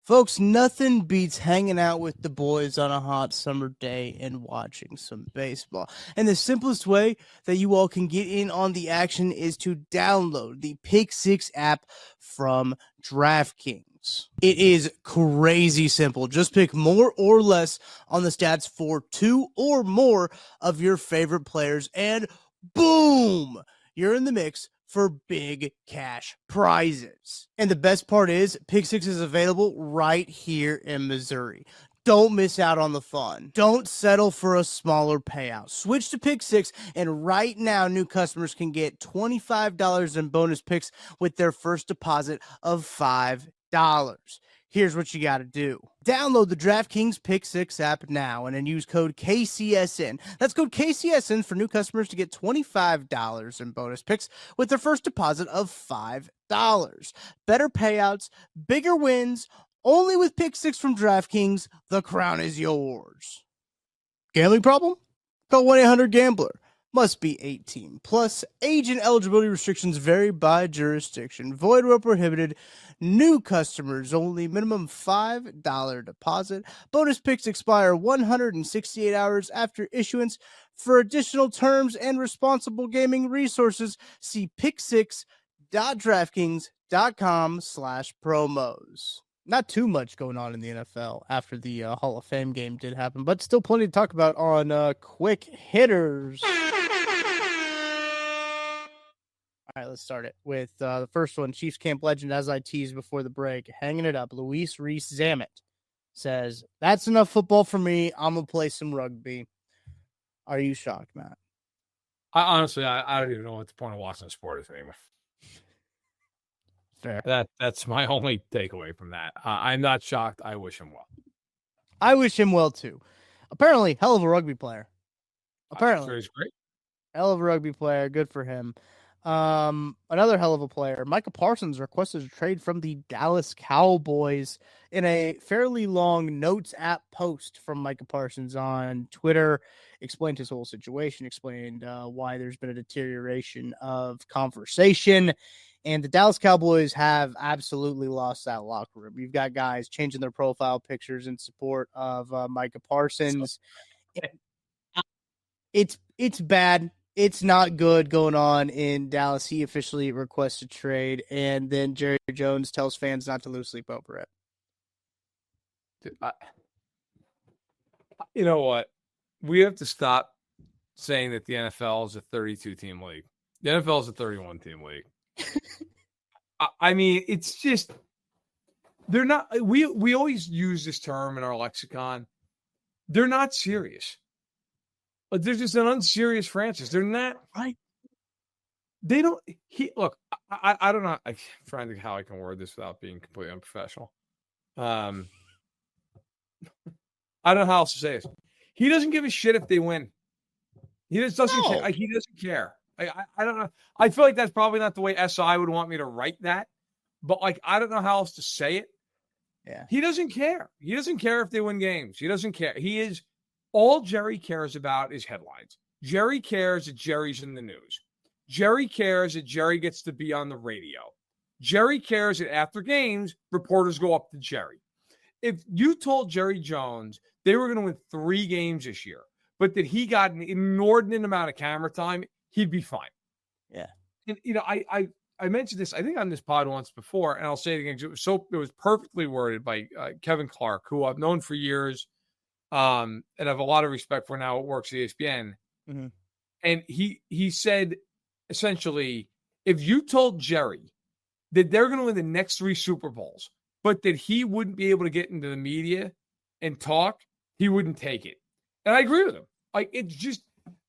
Folks, nothing beats hanging out with the boys on a hot summer day and watching some baseball. And the simplest way that you all can get in on the action is to download the Pick 6 app from DraftKings. It is crazy simple. Just pick more or less on the stats for 2 or more of your favorite players, and boom, you're in the mix for big cash prizes. And the best part is, Pick 6 is available right here in Missouri. Don't miss out on the fun. Don't settle for a smaller payout. Switch to Pick 6, and right now, new customers can get $25 in bonus picks with their first deposit of $5. Here's what you got to do. Download the DraftKings Pick 6 app now and then use code KCSN. That's code KCSN for new customers to get $25 in bonus picks with their first deposit of $5. Better payouts, bigger wins, only with Pick 6 from DraftKings. The crown is yours. Gambling problem? Call 1-800-GAMBLER. Must be 18 plus. Age and eligibility restrictions vary by jurisdiction. Void where prohibited. New customers only. Minimum $5 deposit. Bonus picks expire 168 hours after issuance. For additional terms and responsible gaming resources, see pick6.draftkings.com/promos. Not too much going on in the NFL after the Hall of Fame game did happen, but still plenty to talk about on Quick Hitters. All right, let's start it with the first one. Chiefs camp legend, as I teased before the break, hanging it up. Luis Reese-Zammit says, "That's enough football for me. I'm going to play some rugby." Are you shocked, Matt? Honestly, I don't even know what the point of watching the sport is anymore. Fair. That's my only takeaway from that. I'm not shocked. I wish him well. I wish him well, too. Apparently, hell of a rugby player. Apparently. Sure, he's great. Hell of a rugby player. Good for him. Another hell of a player, Micah Parsons, requested a trade from the Dallas Cowboys in a fairly long notes app post from Micah Parsons on Twitter. Explained his whole situation, explained why there's been a deterioration of conversation. And the Dallas Cowboys have absolutely lost that locker room. You've got guys changing their profile pictures in support of Micah Parsons. It's bad. It's not good going on in Dallas. He officially requests a trade, and then Jerry Jones tells fans not to lose sleep over it. Dude, you know what? We have to stop saying that the NFL is a 32-team league. The NFL is a 31-team league. I mean, it's just they're not. We always use this term in our lexicon. They're not serious. But they're just an unserious franchise. They're not right. They don't. Look. I don't know. I'm trying to think how I can word this without being completely unprofessional. I don't know how else to say this. He doesn't give a shit if they win. He just doesn't care. He doesn't care. I don't know. I feel like that's probably not the way SI would want me to write that. But I don't know how else to say it. Yeah. He doesn't care. He doesn't care if they win games. He doesn't care. He is. All Jerry cares about is headlines. Jerry cares that Jerry's in the news. Jerry cares that Jerry gets to be on the radio. Jerry cares that after games, reporters go up to Jerry. If you told Jerry Jones they were going to win 3 games this year, but that he got an inordinate amount of camera time, he'd be fine. Yeah. And, I mentioned this, I think, on this pod once before, and I'll say it again. It was perfectly worded by Kevin Clark, who I've known for years. and I have a lot of respect for now it works at ESPN. Mm-hmm. And he said, essentially, if you told Jerry that they're going to win the next 3 Super Bowls, but that he wouldn't be able to get into the media and talk, he wouldn't take it. And I agree with him. Like, it's just,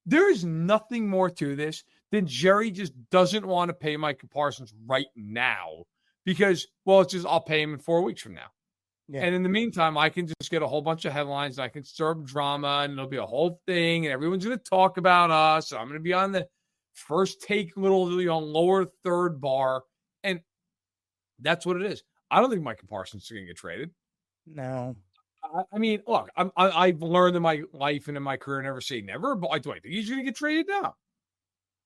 there is nothing more to this than Jerry just doesn't want to pay Micah Parsons right now because, well, it's just, I'll pay him in 4 weeks from now. Yeah. And in the meantime, I can just get a whole bunch of headlines. And I can stir up drama, and it'll be a whole thing, and everyone's going to talk about us. And I'm going to be on the first take little, lower third bar. And that's what it is. I don't think Micah Parsons is going to get traded. No. I mean, look, I've learned in my life and in my career, never say never, but I think he's going to get traded now.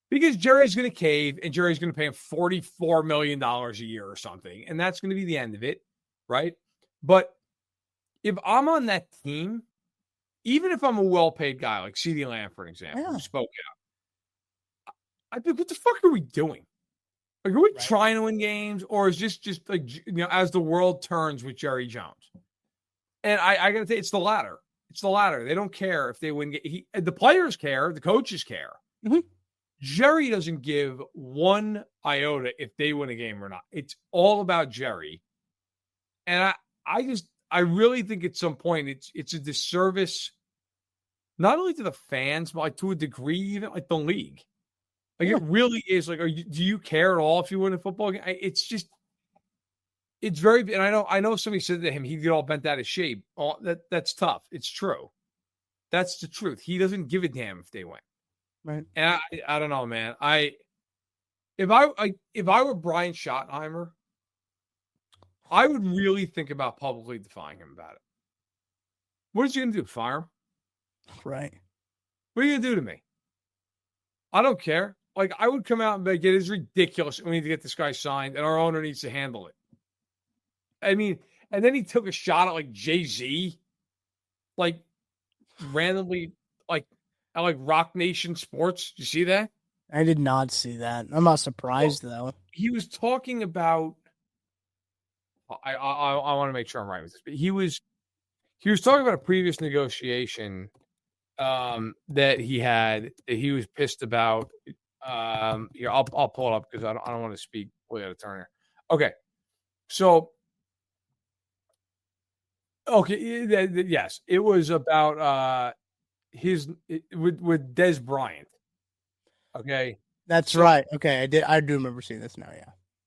Because Jerry's going to cave, and Jerry's going to pay him $44 million a year or something. And that's going to be the end of it, right? But if I'm on that team, even if I'm a well-paid guy like CeeDee Lamb, for example, who spoke out, I'd be like, what the fuck are we doing? Like, are we trying to win games, or is this just like, as the world turns with Jerry Jones? And I got to say, it's the latter. It's the latter. They don't care if they win. The players care. The coaches care. Mm-hmm. Jerry doesn't give one iota if they win a game or not. It's all about Jerry. And I really think at some point it's a disservice, not only to the fans, but like to a degree, even like the league. Like it really is. Like, do you care at all if you win a football game? It's just, it's very. And I know somebody said to him he'd get all bent out of shape. That's tough. It's true. That's the truth. He doesn't give a damn if they win. Right. And I don't know, man. If I were Brian Schottenheimer, I would really think about publicly defying him about it. What is he going to do? Fire him? Right. What are you going to do to me? I don't care. Like, I would come out and be like, it is ridiculous. We need to get this guy signed, and our owner needs to handle it. I mean, and then he took a shot at, like, Jay-Z, like, randomly, like, at, like, Rock Nation Sports. Did you see that? I did not see that. I'm not surprised, though. He was talking about, I want to make sure I'm right with this, but he was talking about a previous negotiation that he had that he was pissed about. Here, I'll pull it up because I don't want to speak way out of turn here. Okay, so yes, it was about with Des Bryant. Okay, that's right. Okay, I do remember seeing this now. Yeah.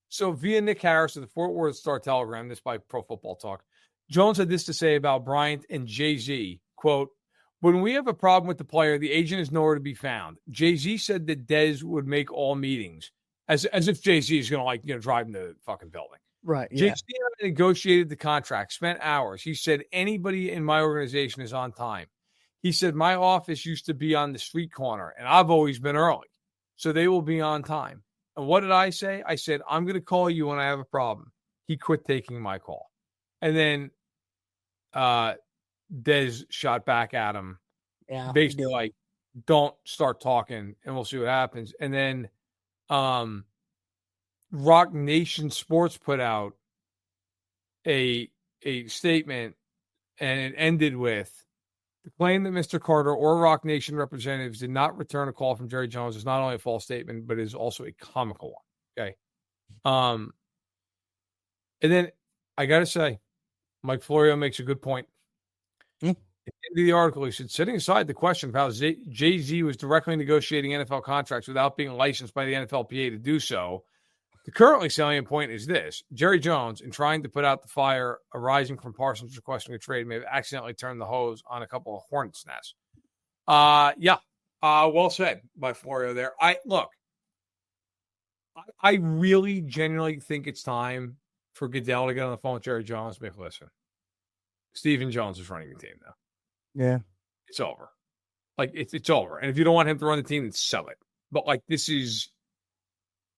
So via Nick Harris of the Fort Worth Star-Telegram, this by Pro Football Talk, Jones had this to say about Bryant and Jay-Z, quote, when we have a problem with the player, the agent is nowhere to be found. Jay-Z said that Dez would make all meetings, as if Jay-Z is going to drive in the fucking building. Right. Yeah. Jay-Z negotiated the contract, spent hours. He said, anybody in my organization is on time. He said, my office used to be on the street corner, and I've always been early, so they will be on time. And what did I say? I said, I'm going to call you when I have a problem. He quit taking my call. And then Dez shot back at him. Yeah, basically like, don't start talking and we'll see what happens. And then Rock Nation Sports put out a statement, and it ended with the claim that Mr. Carter or Rock Nation representatives did not return a call from Jerry Jones is not only a false statement, but is also a comical one. Okay. And then I got to say, Mike Florio makes a good point. At the end of the article, he said, setting aside the question of how Jay-Z was directly negotiating NFL contracts without being licensed by the NFLPA to do so, the currently salient point is this. Jerry Jones, in trying to put out the fire arising from Parsons requesting a trade, may have accidentally turned the hose on a couple of hornets' nests. Well said by Florio there. I really genuinely think it's time for Goodell to get on the phone with Jerry Jones and be like, listen, Stephen Jones is running the team now. Yeah. It's over. Like, it's over. And if you don't want him to run the team, then sell it. But, like, this is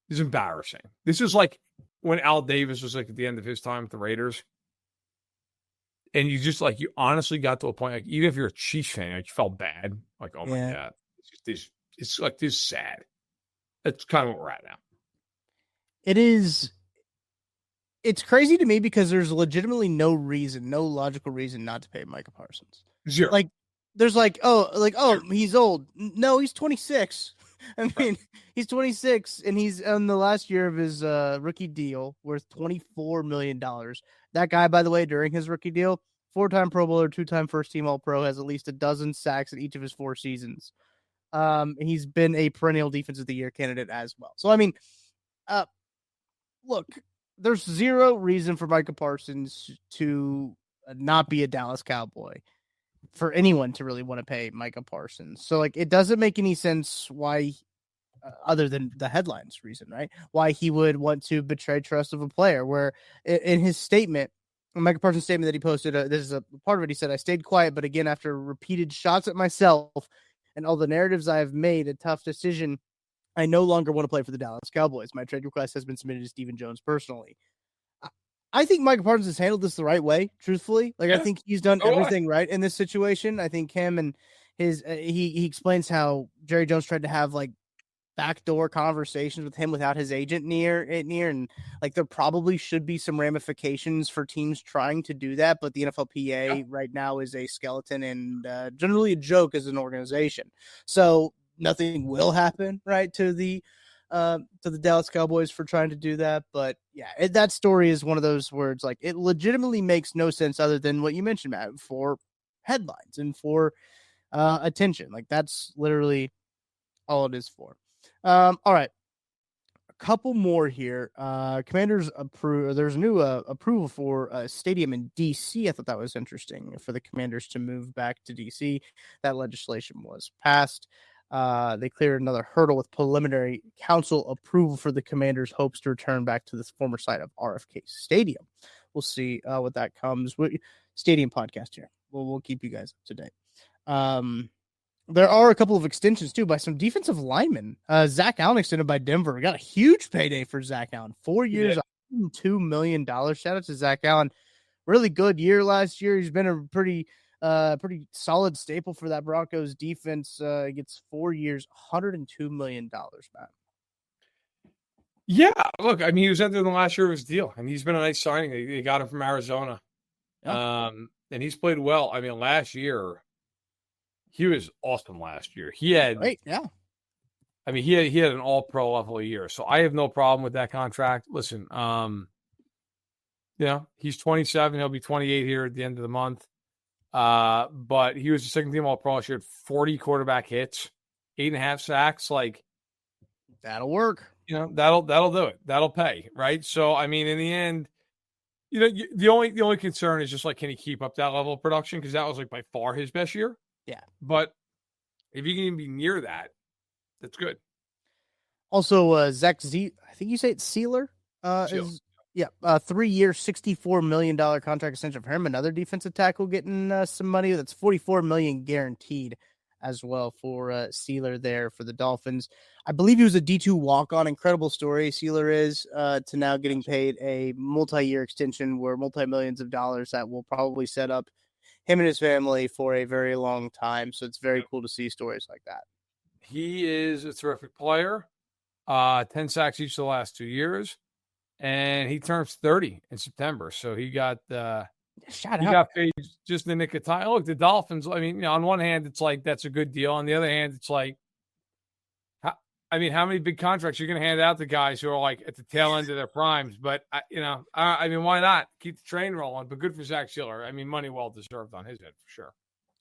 embarrassing. This is like when Al Davis was, like, at the end of his time with the Raiders. And you just, like, you honestly got to a point, like, even if you're a Chiefs fan, like, you felt bad. Like, oh, my God. It's like, this is sad. That's kind of what we're at now. It is. It's crazy to me because there's legitimately no logical reason not to pay Micah Parsons. Zero. Like, there's he's old. No, he's 26. I mean, he's 26 and he's on the last year of his rookie deal worth $24 million. That guy, by the way, during his rookie deal, 4-time Pro Bowler, 2-time first team All-Pro, has at least a dozen sacks in each of his 4 seasons. He's been a perennial Defensive of the Year candidate as well. So, I mean, look, there's zero reason for Micah Parsons to not be a Dallas Cowboy, for anyone to really want to pay Micah Parsons. So, like, it doesn't make any sense why, other than the headlines reason, right? Why he would want to betray trust of a player, where in his statement, Micah Parsons' statement that he posted, this is a part of it. He said, "I stayed quiet, but again, after repeated shots at myself and all the narratives I have made, a tough decision. I no longer want to play for the Dallas Cowboys. My trade request has been submitted to Stephen Jones personally." I think Micah Parsons has handled this the right way, truthfully. Like, I think he's done everything right in this situation. I think him and his, he explains how Jerry Jones tried to have, like, backdoor conversations with him without his agent near, and like there probably should be some ramifications for teams trying to do that, but the NFLPA right now is a skeleton and generally a joke as an organization. So nothing will happen, right, to the Dallas Cowboys for trying to do that. But yeah, that story is one of those words, like, it legitimately makes no sense other than what you mentioned, Matt, for headlines and for attention. Like, that's literally all it is for. All right. A couple more here. Commanders approve. There's a new approval for a stadium in DC. I thought that was interesting for the Commanders to move back to DC. That legislation was passed. They cleared another hurdle with preliminary council approval for the Commanders' hopes to return back to this former site of RFK Stadium. We'll see what that comes. Stadium podcast here. We'll keep you guys up to date. There are a couple of extensions, too, by some defensive linemen. Zach Allen extended by Denver. We got a huge payday for Zach Allen. 4 years, $2 million. Shout out to Zach Allen. Really good year last year. He's been a pretty solid staple for that Broncos defense. Gets 4 years, $102 million, Matt. Yeah, look, I mean, he was entering the last year of his deal, and he's been a nice signing. They got him from Arizona. Yeah. And he's played well. I mean, last year, he was awesome last year. He had, I mean, he had an all-pro level year. So I have no problem with that contract. Listen, he's 27. He'll be 28 here at the end of the month. But he was a second-team all-pro last year. Had 40 quarterback hits, 8.5 sacks. Like, that'll work. That'll do it. That'll pay, right? So, I mean, in the end, the only concern is just, like, can he keep up that level of production? Because that was, like, by far his best year. Yeah. But if you can even be near that, that's good. Also, Zach Z, I think you say it's Sealer. 3-year, $64 million contract extension for him. Another defensive tackle getting some money. That's $44 million guaranteed as well for Sealer there for the Dolphins. I believe he was a D2 walk-on. Incredible story Sealer is to now getting paid a multi-year extension where multi-millions of dollars that will probably set up him and his family for a very long time. So it's very cool to see stories like that. He is a terrific player. 10 sacks each of the last 2 years. And he turns 30 in September. So he got got paid just in the nick of time. Look, the Dolphins, I mean, on one hand, it's like that's a good deal. On the other hand, it's like, how many big contracts you're going to hand out to guys who are like at the tail end of their primes? But, I mean, why not keep the train rolling? But good for Zach Sealer. I mean, money well deserved on his head for sure.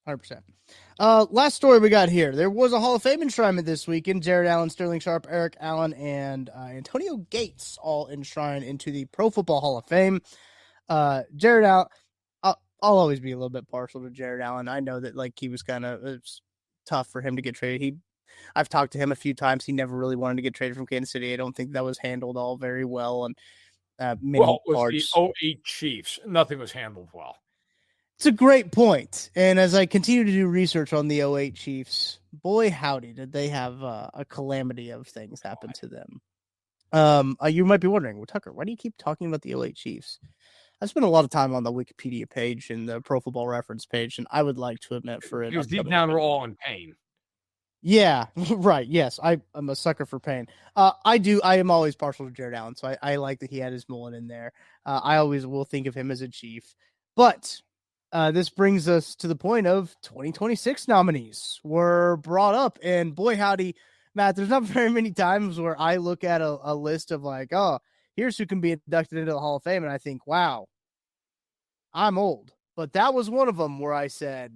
100%. Last story we got here. There was a Hall of Fame enshrinement this weekend. Jared Allen, Sterling Sharp, Eric Allen, and Antonio Gates all enshrined into the Pro Football Hall of Fame. Jared Allen, I'll always be a little bit partial to Jared Allen. I know that, like, he was it's tough for him to get traded. I've talked to him a few times. He never really wanted to get traded from Kansas City. I don't think that was handled all very well. And the 08 Chiefs, nothing was handled well. It's a great point. And as I continue to do research on the 08 Chiefs, boy, howdy, did they have a calamity of things happen to them. You might be wondering, well, Tucker, why do you keep talking about the 08 Chiefs? I spent a lot of time on the Wikipedia page and the Pro Football Reference page, and I would like to admit for it. Because deep down, we're all in pain. Yeah, right. Yes, I'm a sucker for pain. I am always partial to Jared Allen, so I like that he had his Mullen in there. I always will think of him as a Chief. But this brings us to the point of 2026 nominees were brought up. And boy, howdy, Matt, there's not very many times where I look at a list of like, oh, here's who can be inducted into the Hall of Fame. And I think, wow, I'm old. But that was one of them where I said,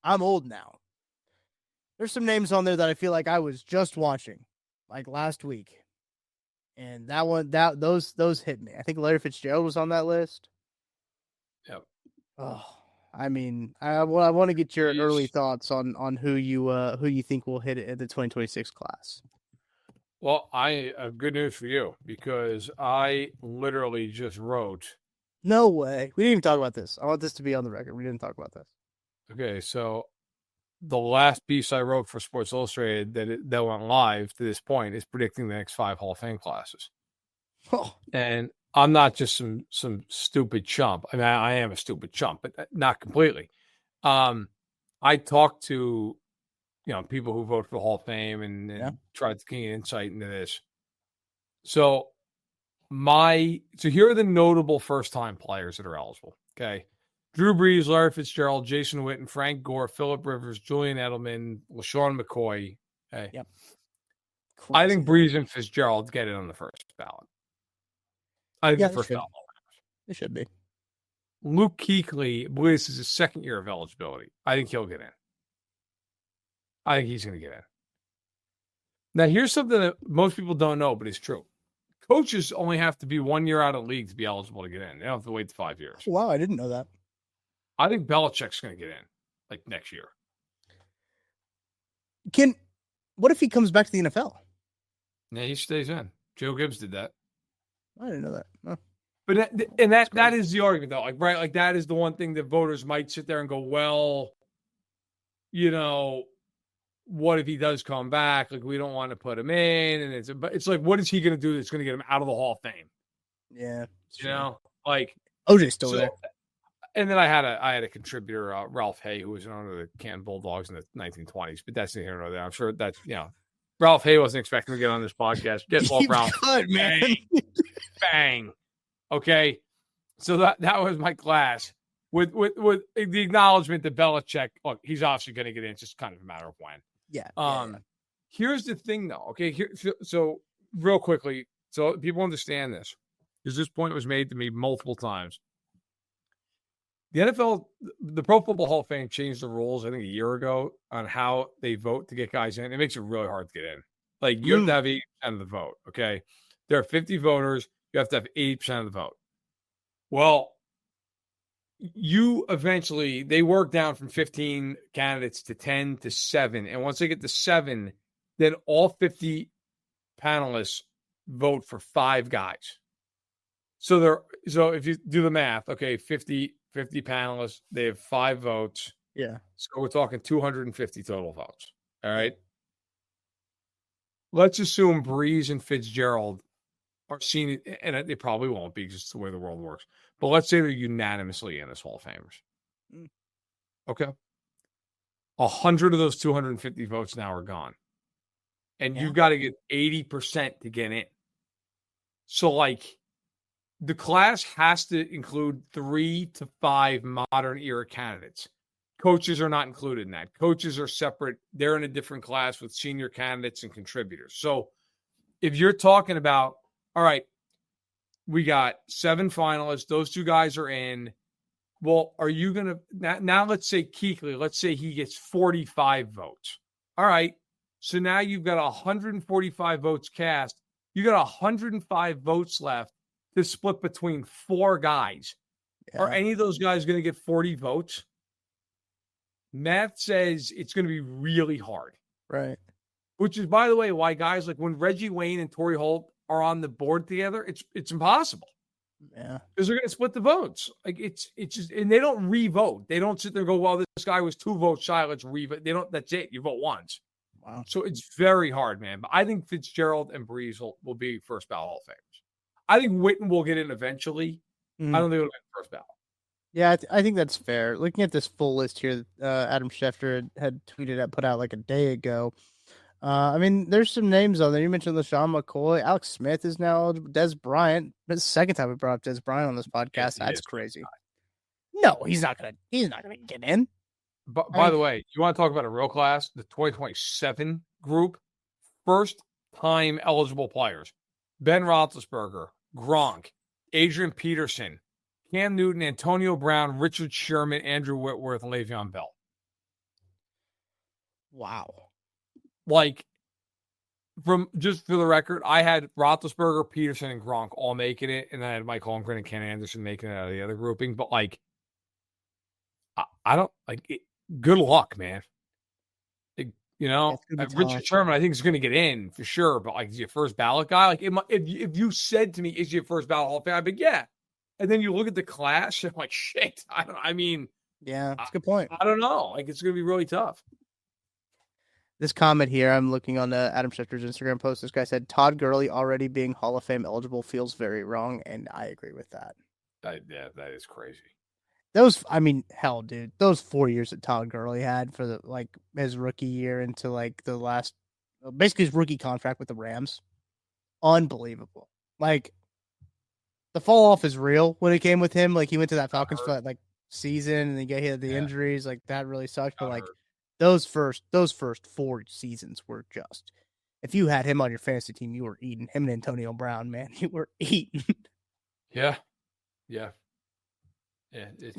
I'm old now. There's some names on there that I feel like I was just watching like last week. And those hit me. I think Larry Fitzgerald was on that list. Yep. Oh, I mean, I want to get your early thoughts on who you think will hit it at the 2026 class. Well, I have good news for you because I literally just wrote. No way. We didn't even talk about this. I want this to be on the record. We didn't talk about this. Okay, so the last piece I wrote for Sports Illustrated that went live to this point is predicting the next 5 Hall of Fame classes. Oh. And I'm not just some stupid chump. I mean, I am a stupid chump, but not completely. I talked to, people who vote for the Hall of Fame and tried to gain insight into this. So here are the notable first-time players that are eligible. Okay. Drew Brees, Larry Fitzgerald, Jason Witten, Frank Gore, Phillip Rivers, Julian Edelman, LaShawn McCoy. Okay. Yep. I think Brees and Fitzgerald get it on the first ballot. I think the first ballot. It should be. Luke Kuechly, this is his second year of eligibility. I think he'll get in. I think he's going to get in. Now, here's something that most people don't know, but it's true. Coaches only have to be 1 year out of the league to be eligible to get in. They don't have to wait 5 years. Wow, I didn't know that. I think Belichick's going to get in, like next year. What if he comes back to the NFL? Yeah, he stays in. Joe Gibbs did that. I didn't know that. Oh. But that is the argument, though. Like, right? Like, that is the one thing that voters might sit there and go, well, what if he does come back? Like, we don't want to put him in. And it's like, what is he going to do that's going to get him out of the Hall of Fame? Yeah. Like OJ's still there. And then I had a contributor, Ralph Hay, who was an owner of the Canton Bulldogs in the 1920s. But that's neither here nor there. I'm sure that's, Ralph Hay wasn't expecting to get on this podcast. Guess what, Ralph? Good, man. Bang. Okay. So that was my class with the acknowledgement that Belichick, look, he's obviously going to get in. It's just kind of a matter of when. Yeah. Here's the thing, though. Okay. So real quickly, so people understand this, because this point was made to me multiple times. The NFL, the Pro Football Hall of Fame changed the rules, I think, a year ago on how they vote to get guys in. It makes it really hard to get in. Like, you have to have 80% of the vote, okay? There are 50 voters. You have to have 80% of the vote. Well, they work down from 15 candidates to 10 to 7. And once they get to 7, then all 50 panelists vote for 5 guys. So if you do the math, okay, 50 panelists, they have 5 votes. Yeah. So we're talking 250 total votes. All right. Let's assume Brees and Fitzgerald are seen, and they probably won't be because it's the way the world works. But let's say they're unanimously in as Hall of Famers. Okay. 100 of those 250 votes now are gone. And you've got to get 80% to get in. So, like, the class has to include 3 to 5 modern era candidates. Coaches are not included in that. Coaches are separate. They're in a different class with senior candidates and contributors. So if you're talking about, all right, we got 7 finalists. Those 2 guys are in. Well, are you going to now let's say Kuechly, let's say he gets 45 votes. All right. So now you've got 145 votes cast. You got 105 votes left to split between 4 guys. Yeah. Are any of those guys going to get 40 votes? Math says it's going to be really hard. Right. Which is, by the way, why guys like when Reggie Wayne and Torrey Holt are on the board together, it's impossible. Yeah. Because they're going to split the votes. Like it's just, and they don't re-vote. They don't sit there and go, well, this guy was 2 votes shy. Let's re-vote. They don't, that's it. You vote once. Wow. So it's very hard, man. But I think Fitzgerald and Brees will be first ballot Hall of Famers. I think Witten will get in eventually. I don't think it'll be first ballot. Yeah, I think that's fair. Looking at this full list here, Adam Schefter had put out like a day ago. I mean, there's some names on there. You mentioned LaShawn McCoy. Alex Smith is now eligible. Des Bryant. This is the second time we brought up Des Bryant on this podcast. That's crazy. No, he's not gonna get in. But by the way, you want to talk about a real class? The 2027 group, first time eligible players: Ben Roethlisberger, Gronk, Adrian Peterson, Cam Newton, Antonio Brown, Richard Sherman, Andrew Whitworth, and Le'Veon Bell. Wow. Like, from just for the record, I had Roethlisberger, Peterson, and Gronk all making it, and I had Mike Holmgren and Ken Anderson making it out of the other grouping. But like, I don't like it. Good luck, man. Like, Richard Sherman, I think is going to get in for sure. But like, is he a first ballot guy? Like, if you said to me, "Is he a first ballot Hall of Fame?" I'd be yeah. And then you look at the class, and I'm like, shit. Yeah, that's a good point. I don't know. Like, it's going to be really tough. This comment here, I'm looking on Adam Schefter's Instagram post. This guy said, Todd Gurley already being Hall of Fame eligible feels very wrong, and I agree with that. Yeah, that is crazy. Hell, dude, those 4 years that Todd Gurley had for his rookie year into the last, basically his rookie contract with the Rams, unbelievable. Like, the fall off is real when it came with him. Like, he went to that Falcons for that season, and then he had the injuries. Like, that really sucked. But those first 4 seasons were just, if you had him on your fantasy team, you were eating him and Antonio Brown, man. You were eating. Yeah. You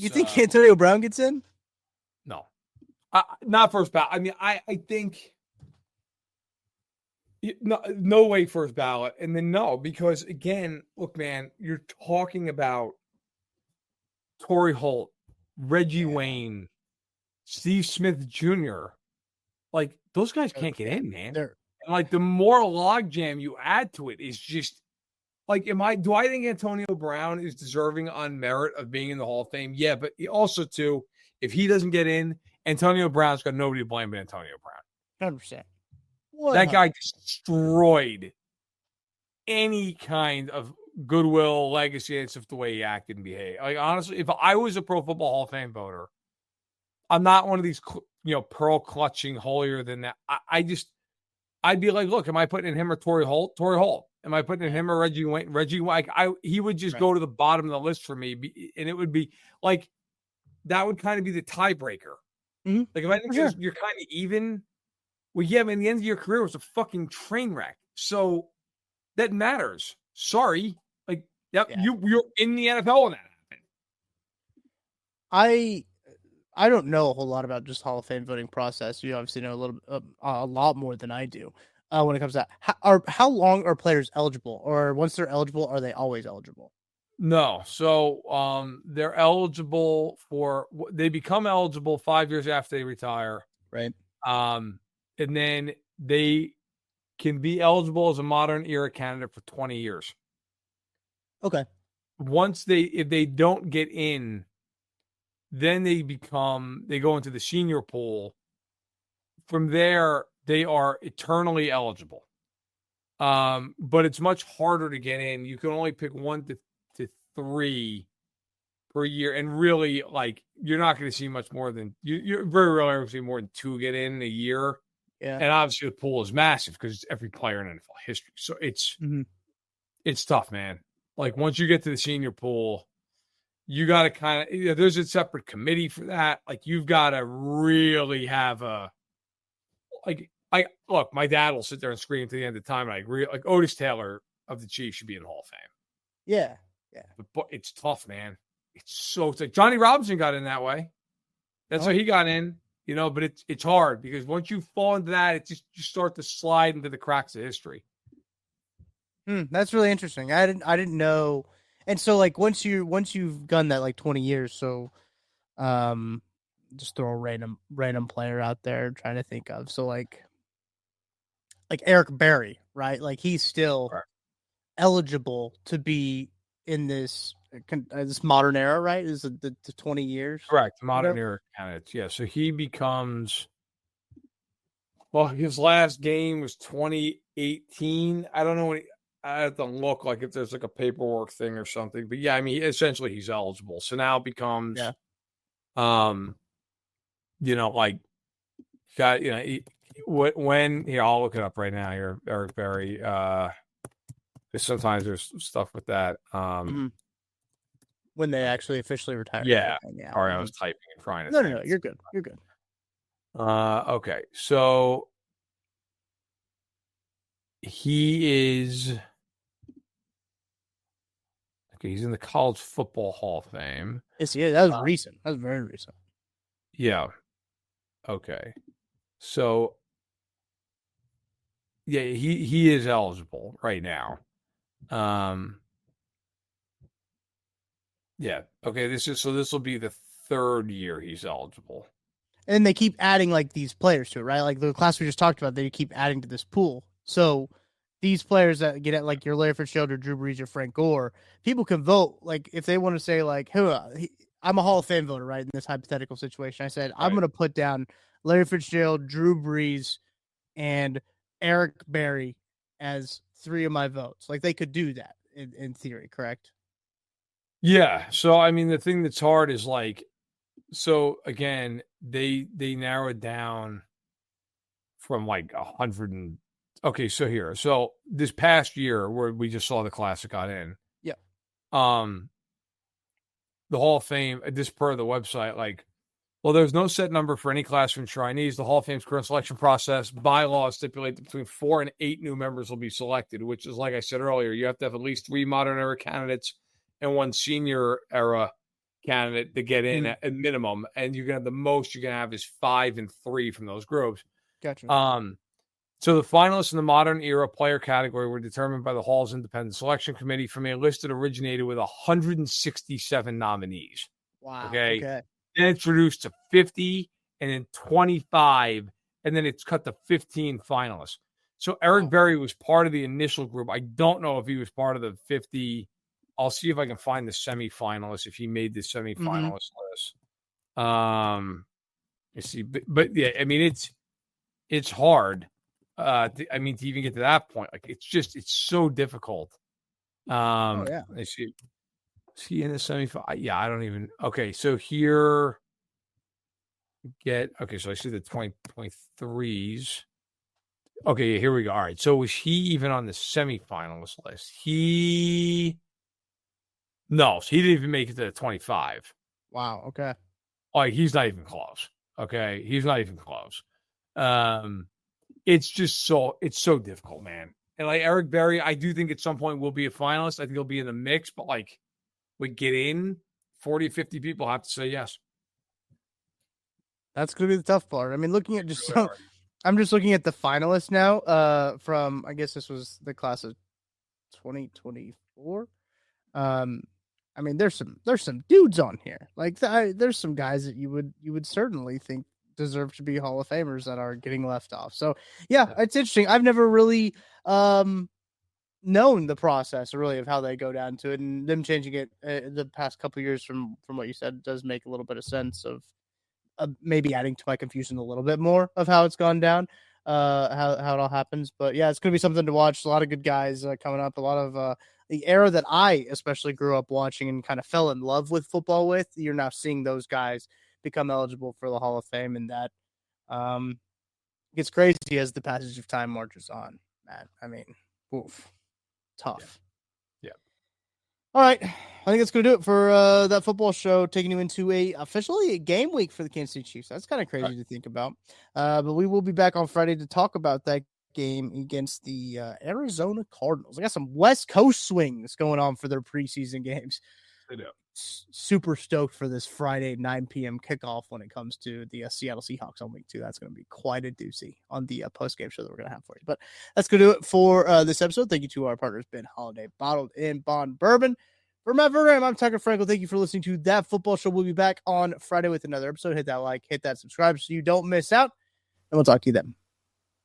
think Antonio Brown gets in? No, not first ballot. I mean, I think no way first ballot, and then no, because again, look, man, you're talking about Torrey Holt, Reggie Wayne, Steve Smith Jr. Like, those guys can't get in, man. And like, the more logjam you add to it is just like, do I think Antonio Brown is deserving on merit of being in the Hall of Fame? Yeah, but also too, if he doesn't get in, Antonio Brown's got nobody to blame but Antonio Brown. 100%. That guy destroyed any kind of goodwill, legacy, and stuff the way he acted and behaved. Like, honestly, if I was a Pro Football Hall of Fame voter, I'm not one of these, pearl clutching holier than that. I'd be like, look, am I putting in him or Torrey Holt? Torrey Holt. Am I putting in him or Reggie Wayne? He would just go to the bottom of the list for me, and it would be like, that would kind of be the tiebreaker. Mm-hmm. Like, if I think you're kind of even, well, yeah, man, the end of your career was a fucking train wreck, so that matters. Sorry, you're in the NFL when that happened. I don't know a whole lot about just Hall of Fame voting process. You obviously know a lot more than I do when it comes to that. How long are players eligible, or once they're eligible, are they always eligible? No. So they're eligible they become eligible 5 years after they retire. Right. And then they can be eligible as a modern era candidate for 20 years. Okay. If they don't get in, then they go into the senior pool. From there, they are eternally eligible. But it's much harder to get in. You can only pick 1 to 3 per year. And really, like, you're not going to see much more than, you're very rarely going to see more than 2 get in a year. Yeah. And obviously the pool is massive because it's every player in NFL history. So it's tough, man. Like, once you get to the senior pool, you got to kind of, there's a separate committee for that. Like, you've got to really have look, my dad will sit there and scream to the end of the time. And I agree. Like, Otis Taylor of the Chiefs should be in the Hall of Fame. Yeah. But it's tough, man. It's so tough. Johnny Robinson got in that way. That's how he got in, but it's hard because once you fall into that, you start to slide into the cracks of history. That's really interesting. I didn't know. And so, like, once you've done that, like, 20 years, so just throw a random player out there trying to think of. So like Eric Berry, right? Like, he's still eligible to be in this modern era, right? Is the 20 years? Correct. Modern era candidates. Yeah. So he becomes, his last game was 2018. I don't know I have to look like if there's like a paperwork thing or something. But yeah, I mean, essentially he's eligible. So now it becomes, like, got, when here, I'll look it up right now here, Eric Berry. Sometimes there's stuff with that. When they actually officially retire. Yeah. All right, I was typing and trying to. No, you're good. You're good. Okay, so he is. Okay, he's in the College Football Hall of Fame. Yes, yeah, that was recent. That was very recent. Yeah. Okay. So, yeah, he is eligible right now. Yeah. Okay. This will be the third year he's eligible. And they keep adding like these players to it, right? Like the class we just talked about, they keep adding to this pool. So these players that get at like your Larry Fitzgerald or Drew Brees or Frank Gore, people can vote. Like if they want to say like, I'm a Hall of Fame voter, right? In this hypothetical situation, I said, I'm going to put down Larry Fitzgerald, Drew Brees, and Eric Berry as 3 of my votes. Like they could do that in theory, correct? Yeah. So, I mean, the thing that's hard is like, so again, they narrowed down from like 100 okay. So this past year where we just saw the Classic got in. Yeah. The Hall of Fame, this per the website, like, well, there's no set number for any class from trainees. The Hall of Fame's current selection process bylaws stipulate that between 4 and 8 new members will be selected, which is, like I said earlier, you have to have at least 3 modern era candidates and 1 senior era candidate to get in at minimum. And you're going to have the most you're going to have is 5 and 3 from those groups. Gotcha. So the finalists in the modern era player category were determined by the Hall's independent selection committee from a list that originated with 167 nominees. Wow. Okay. Then it's reduced to 50 and then 25, and then it's cut to 15 finalists. So Eric Berry was part of the initial group. I don't know if he was part of the 50. I'll see if I can find the semifinalists, if he made the semifinalist list. Let's see. But yeah, I mean, it's hard. To even get to that point, like it's so difficult. Let's see. Is he in the semifinal? Yeah, I don't even. Okay, so here, so I see the 2023s. Okay, here we go. All right, so was he even on the semifinalist list? No, so he didn't even make it to the 25. Wow. Okay. Like he's not even close. Okay, he's not even close. It's so difficult, man. And like Eric Berry, I do think at some point will be a finalist. I think he'll be in the mix, but like we get in, 40, 50 people have to say yes. That's going to be the tough part. I mean, looking at I'm just looking at the finalists now. From I guess this was the class of 2024. I mean, there's some dudes on here. Like there's some guys that you would certainly think deserve to be Hall of Famers that are getting left off. So yeah, it's interesting. I've never really known the process really of how they go down to it, and them changing it the past couple of years from what you said does make a little bit of sense of maybe adding to my confusion a little bit more of how it's gone down, how it all happens. But yeah, it's going to be something to watch. A lot of good guys coming up. A lot of the era that I especially grew up watching and kind of fell in love with football with. You're now seeing those guys become eligible for the Hall of Fame, and that gets crazy as the passage of time marches on, man. I mean, tough. Yeah. All right. I think that's going to do it for that football show, taking you into officially a game week for the Kansas City Chiefs. That's kind of crazy to think about. But we will be back on Friday to talk about that game against the Arizona Cardinals. I got some West Coast swings going on for their preseason games. I know. Super stoked for this Friday 9 p.m. kickoff when it comes to the Seattle Seahawks on week 2. That's going to be quite a doozy on the post-game show that we're going to have for you. But that's going to do it for this episode. Thank you to our partners, Ben Holiday Bottled in Bond Bourbon. For Matt Verderame, I'm Tucker Franklin. Thank you for listening to That Football Show. We'll be back on Friday with another episode. Hit that like, hit that subscribe so you don't miss out. And we'll talk to you then.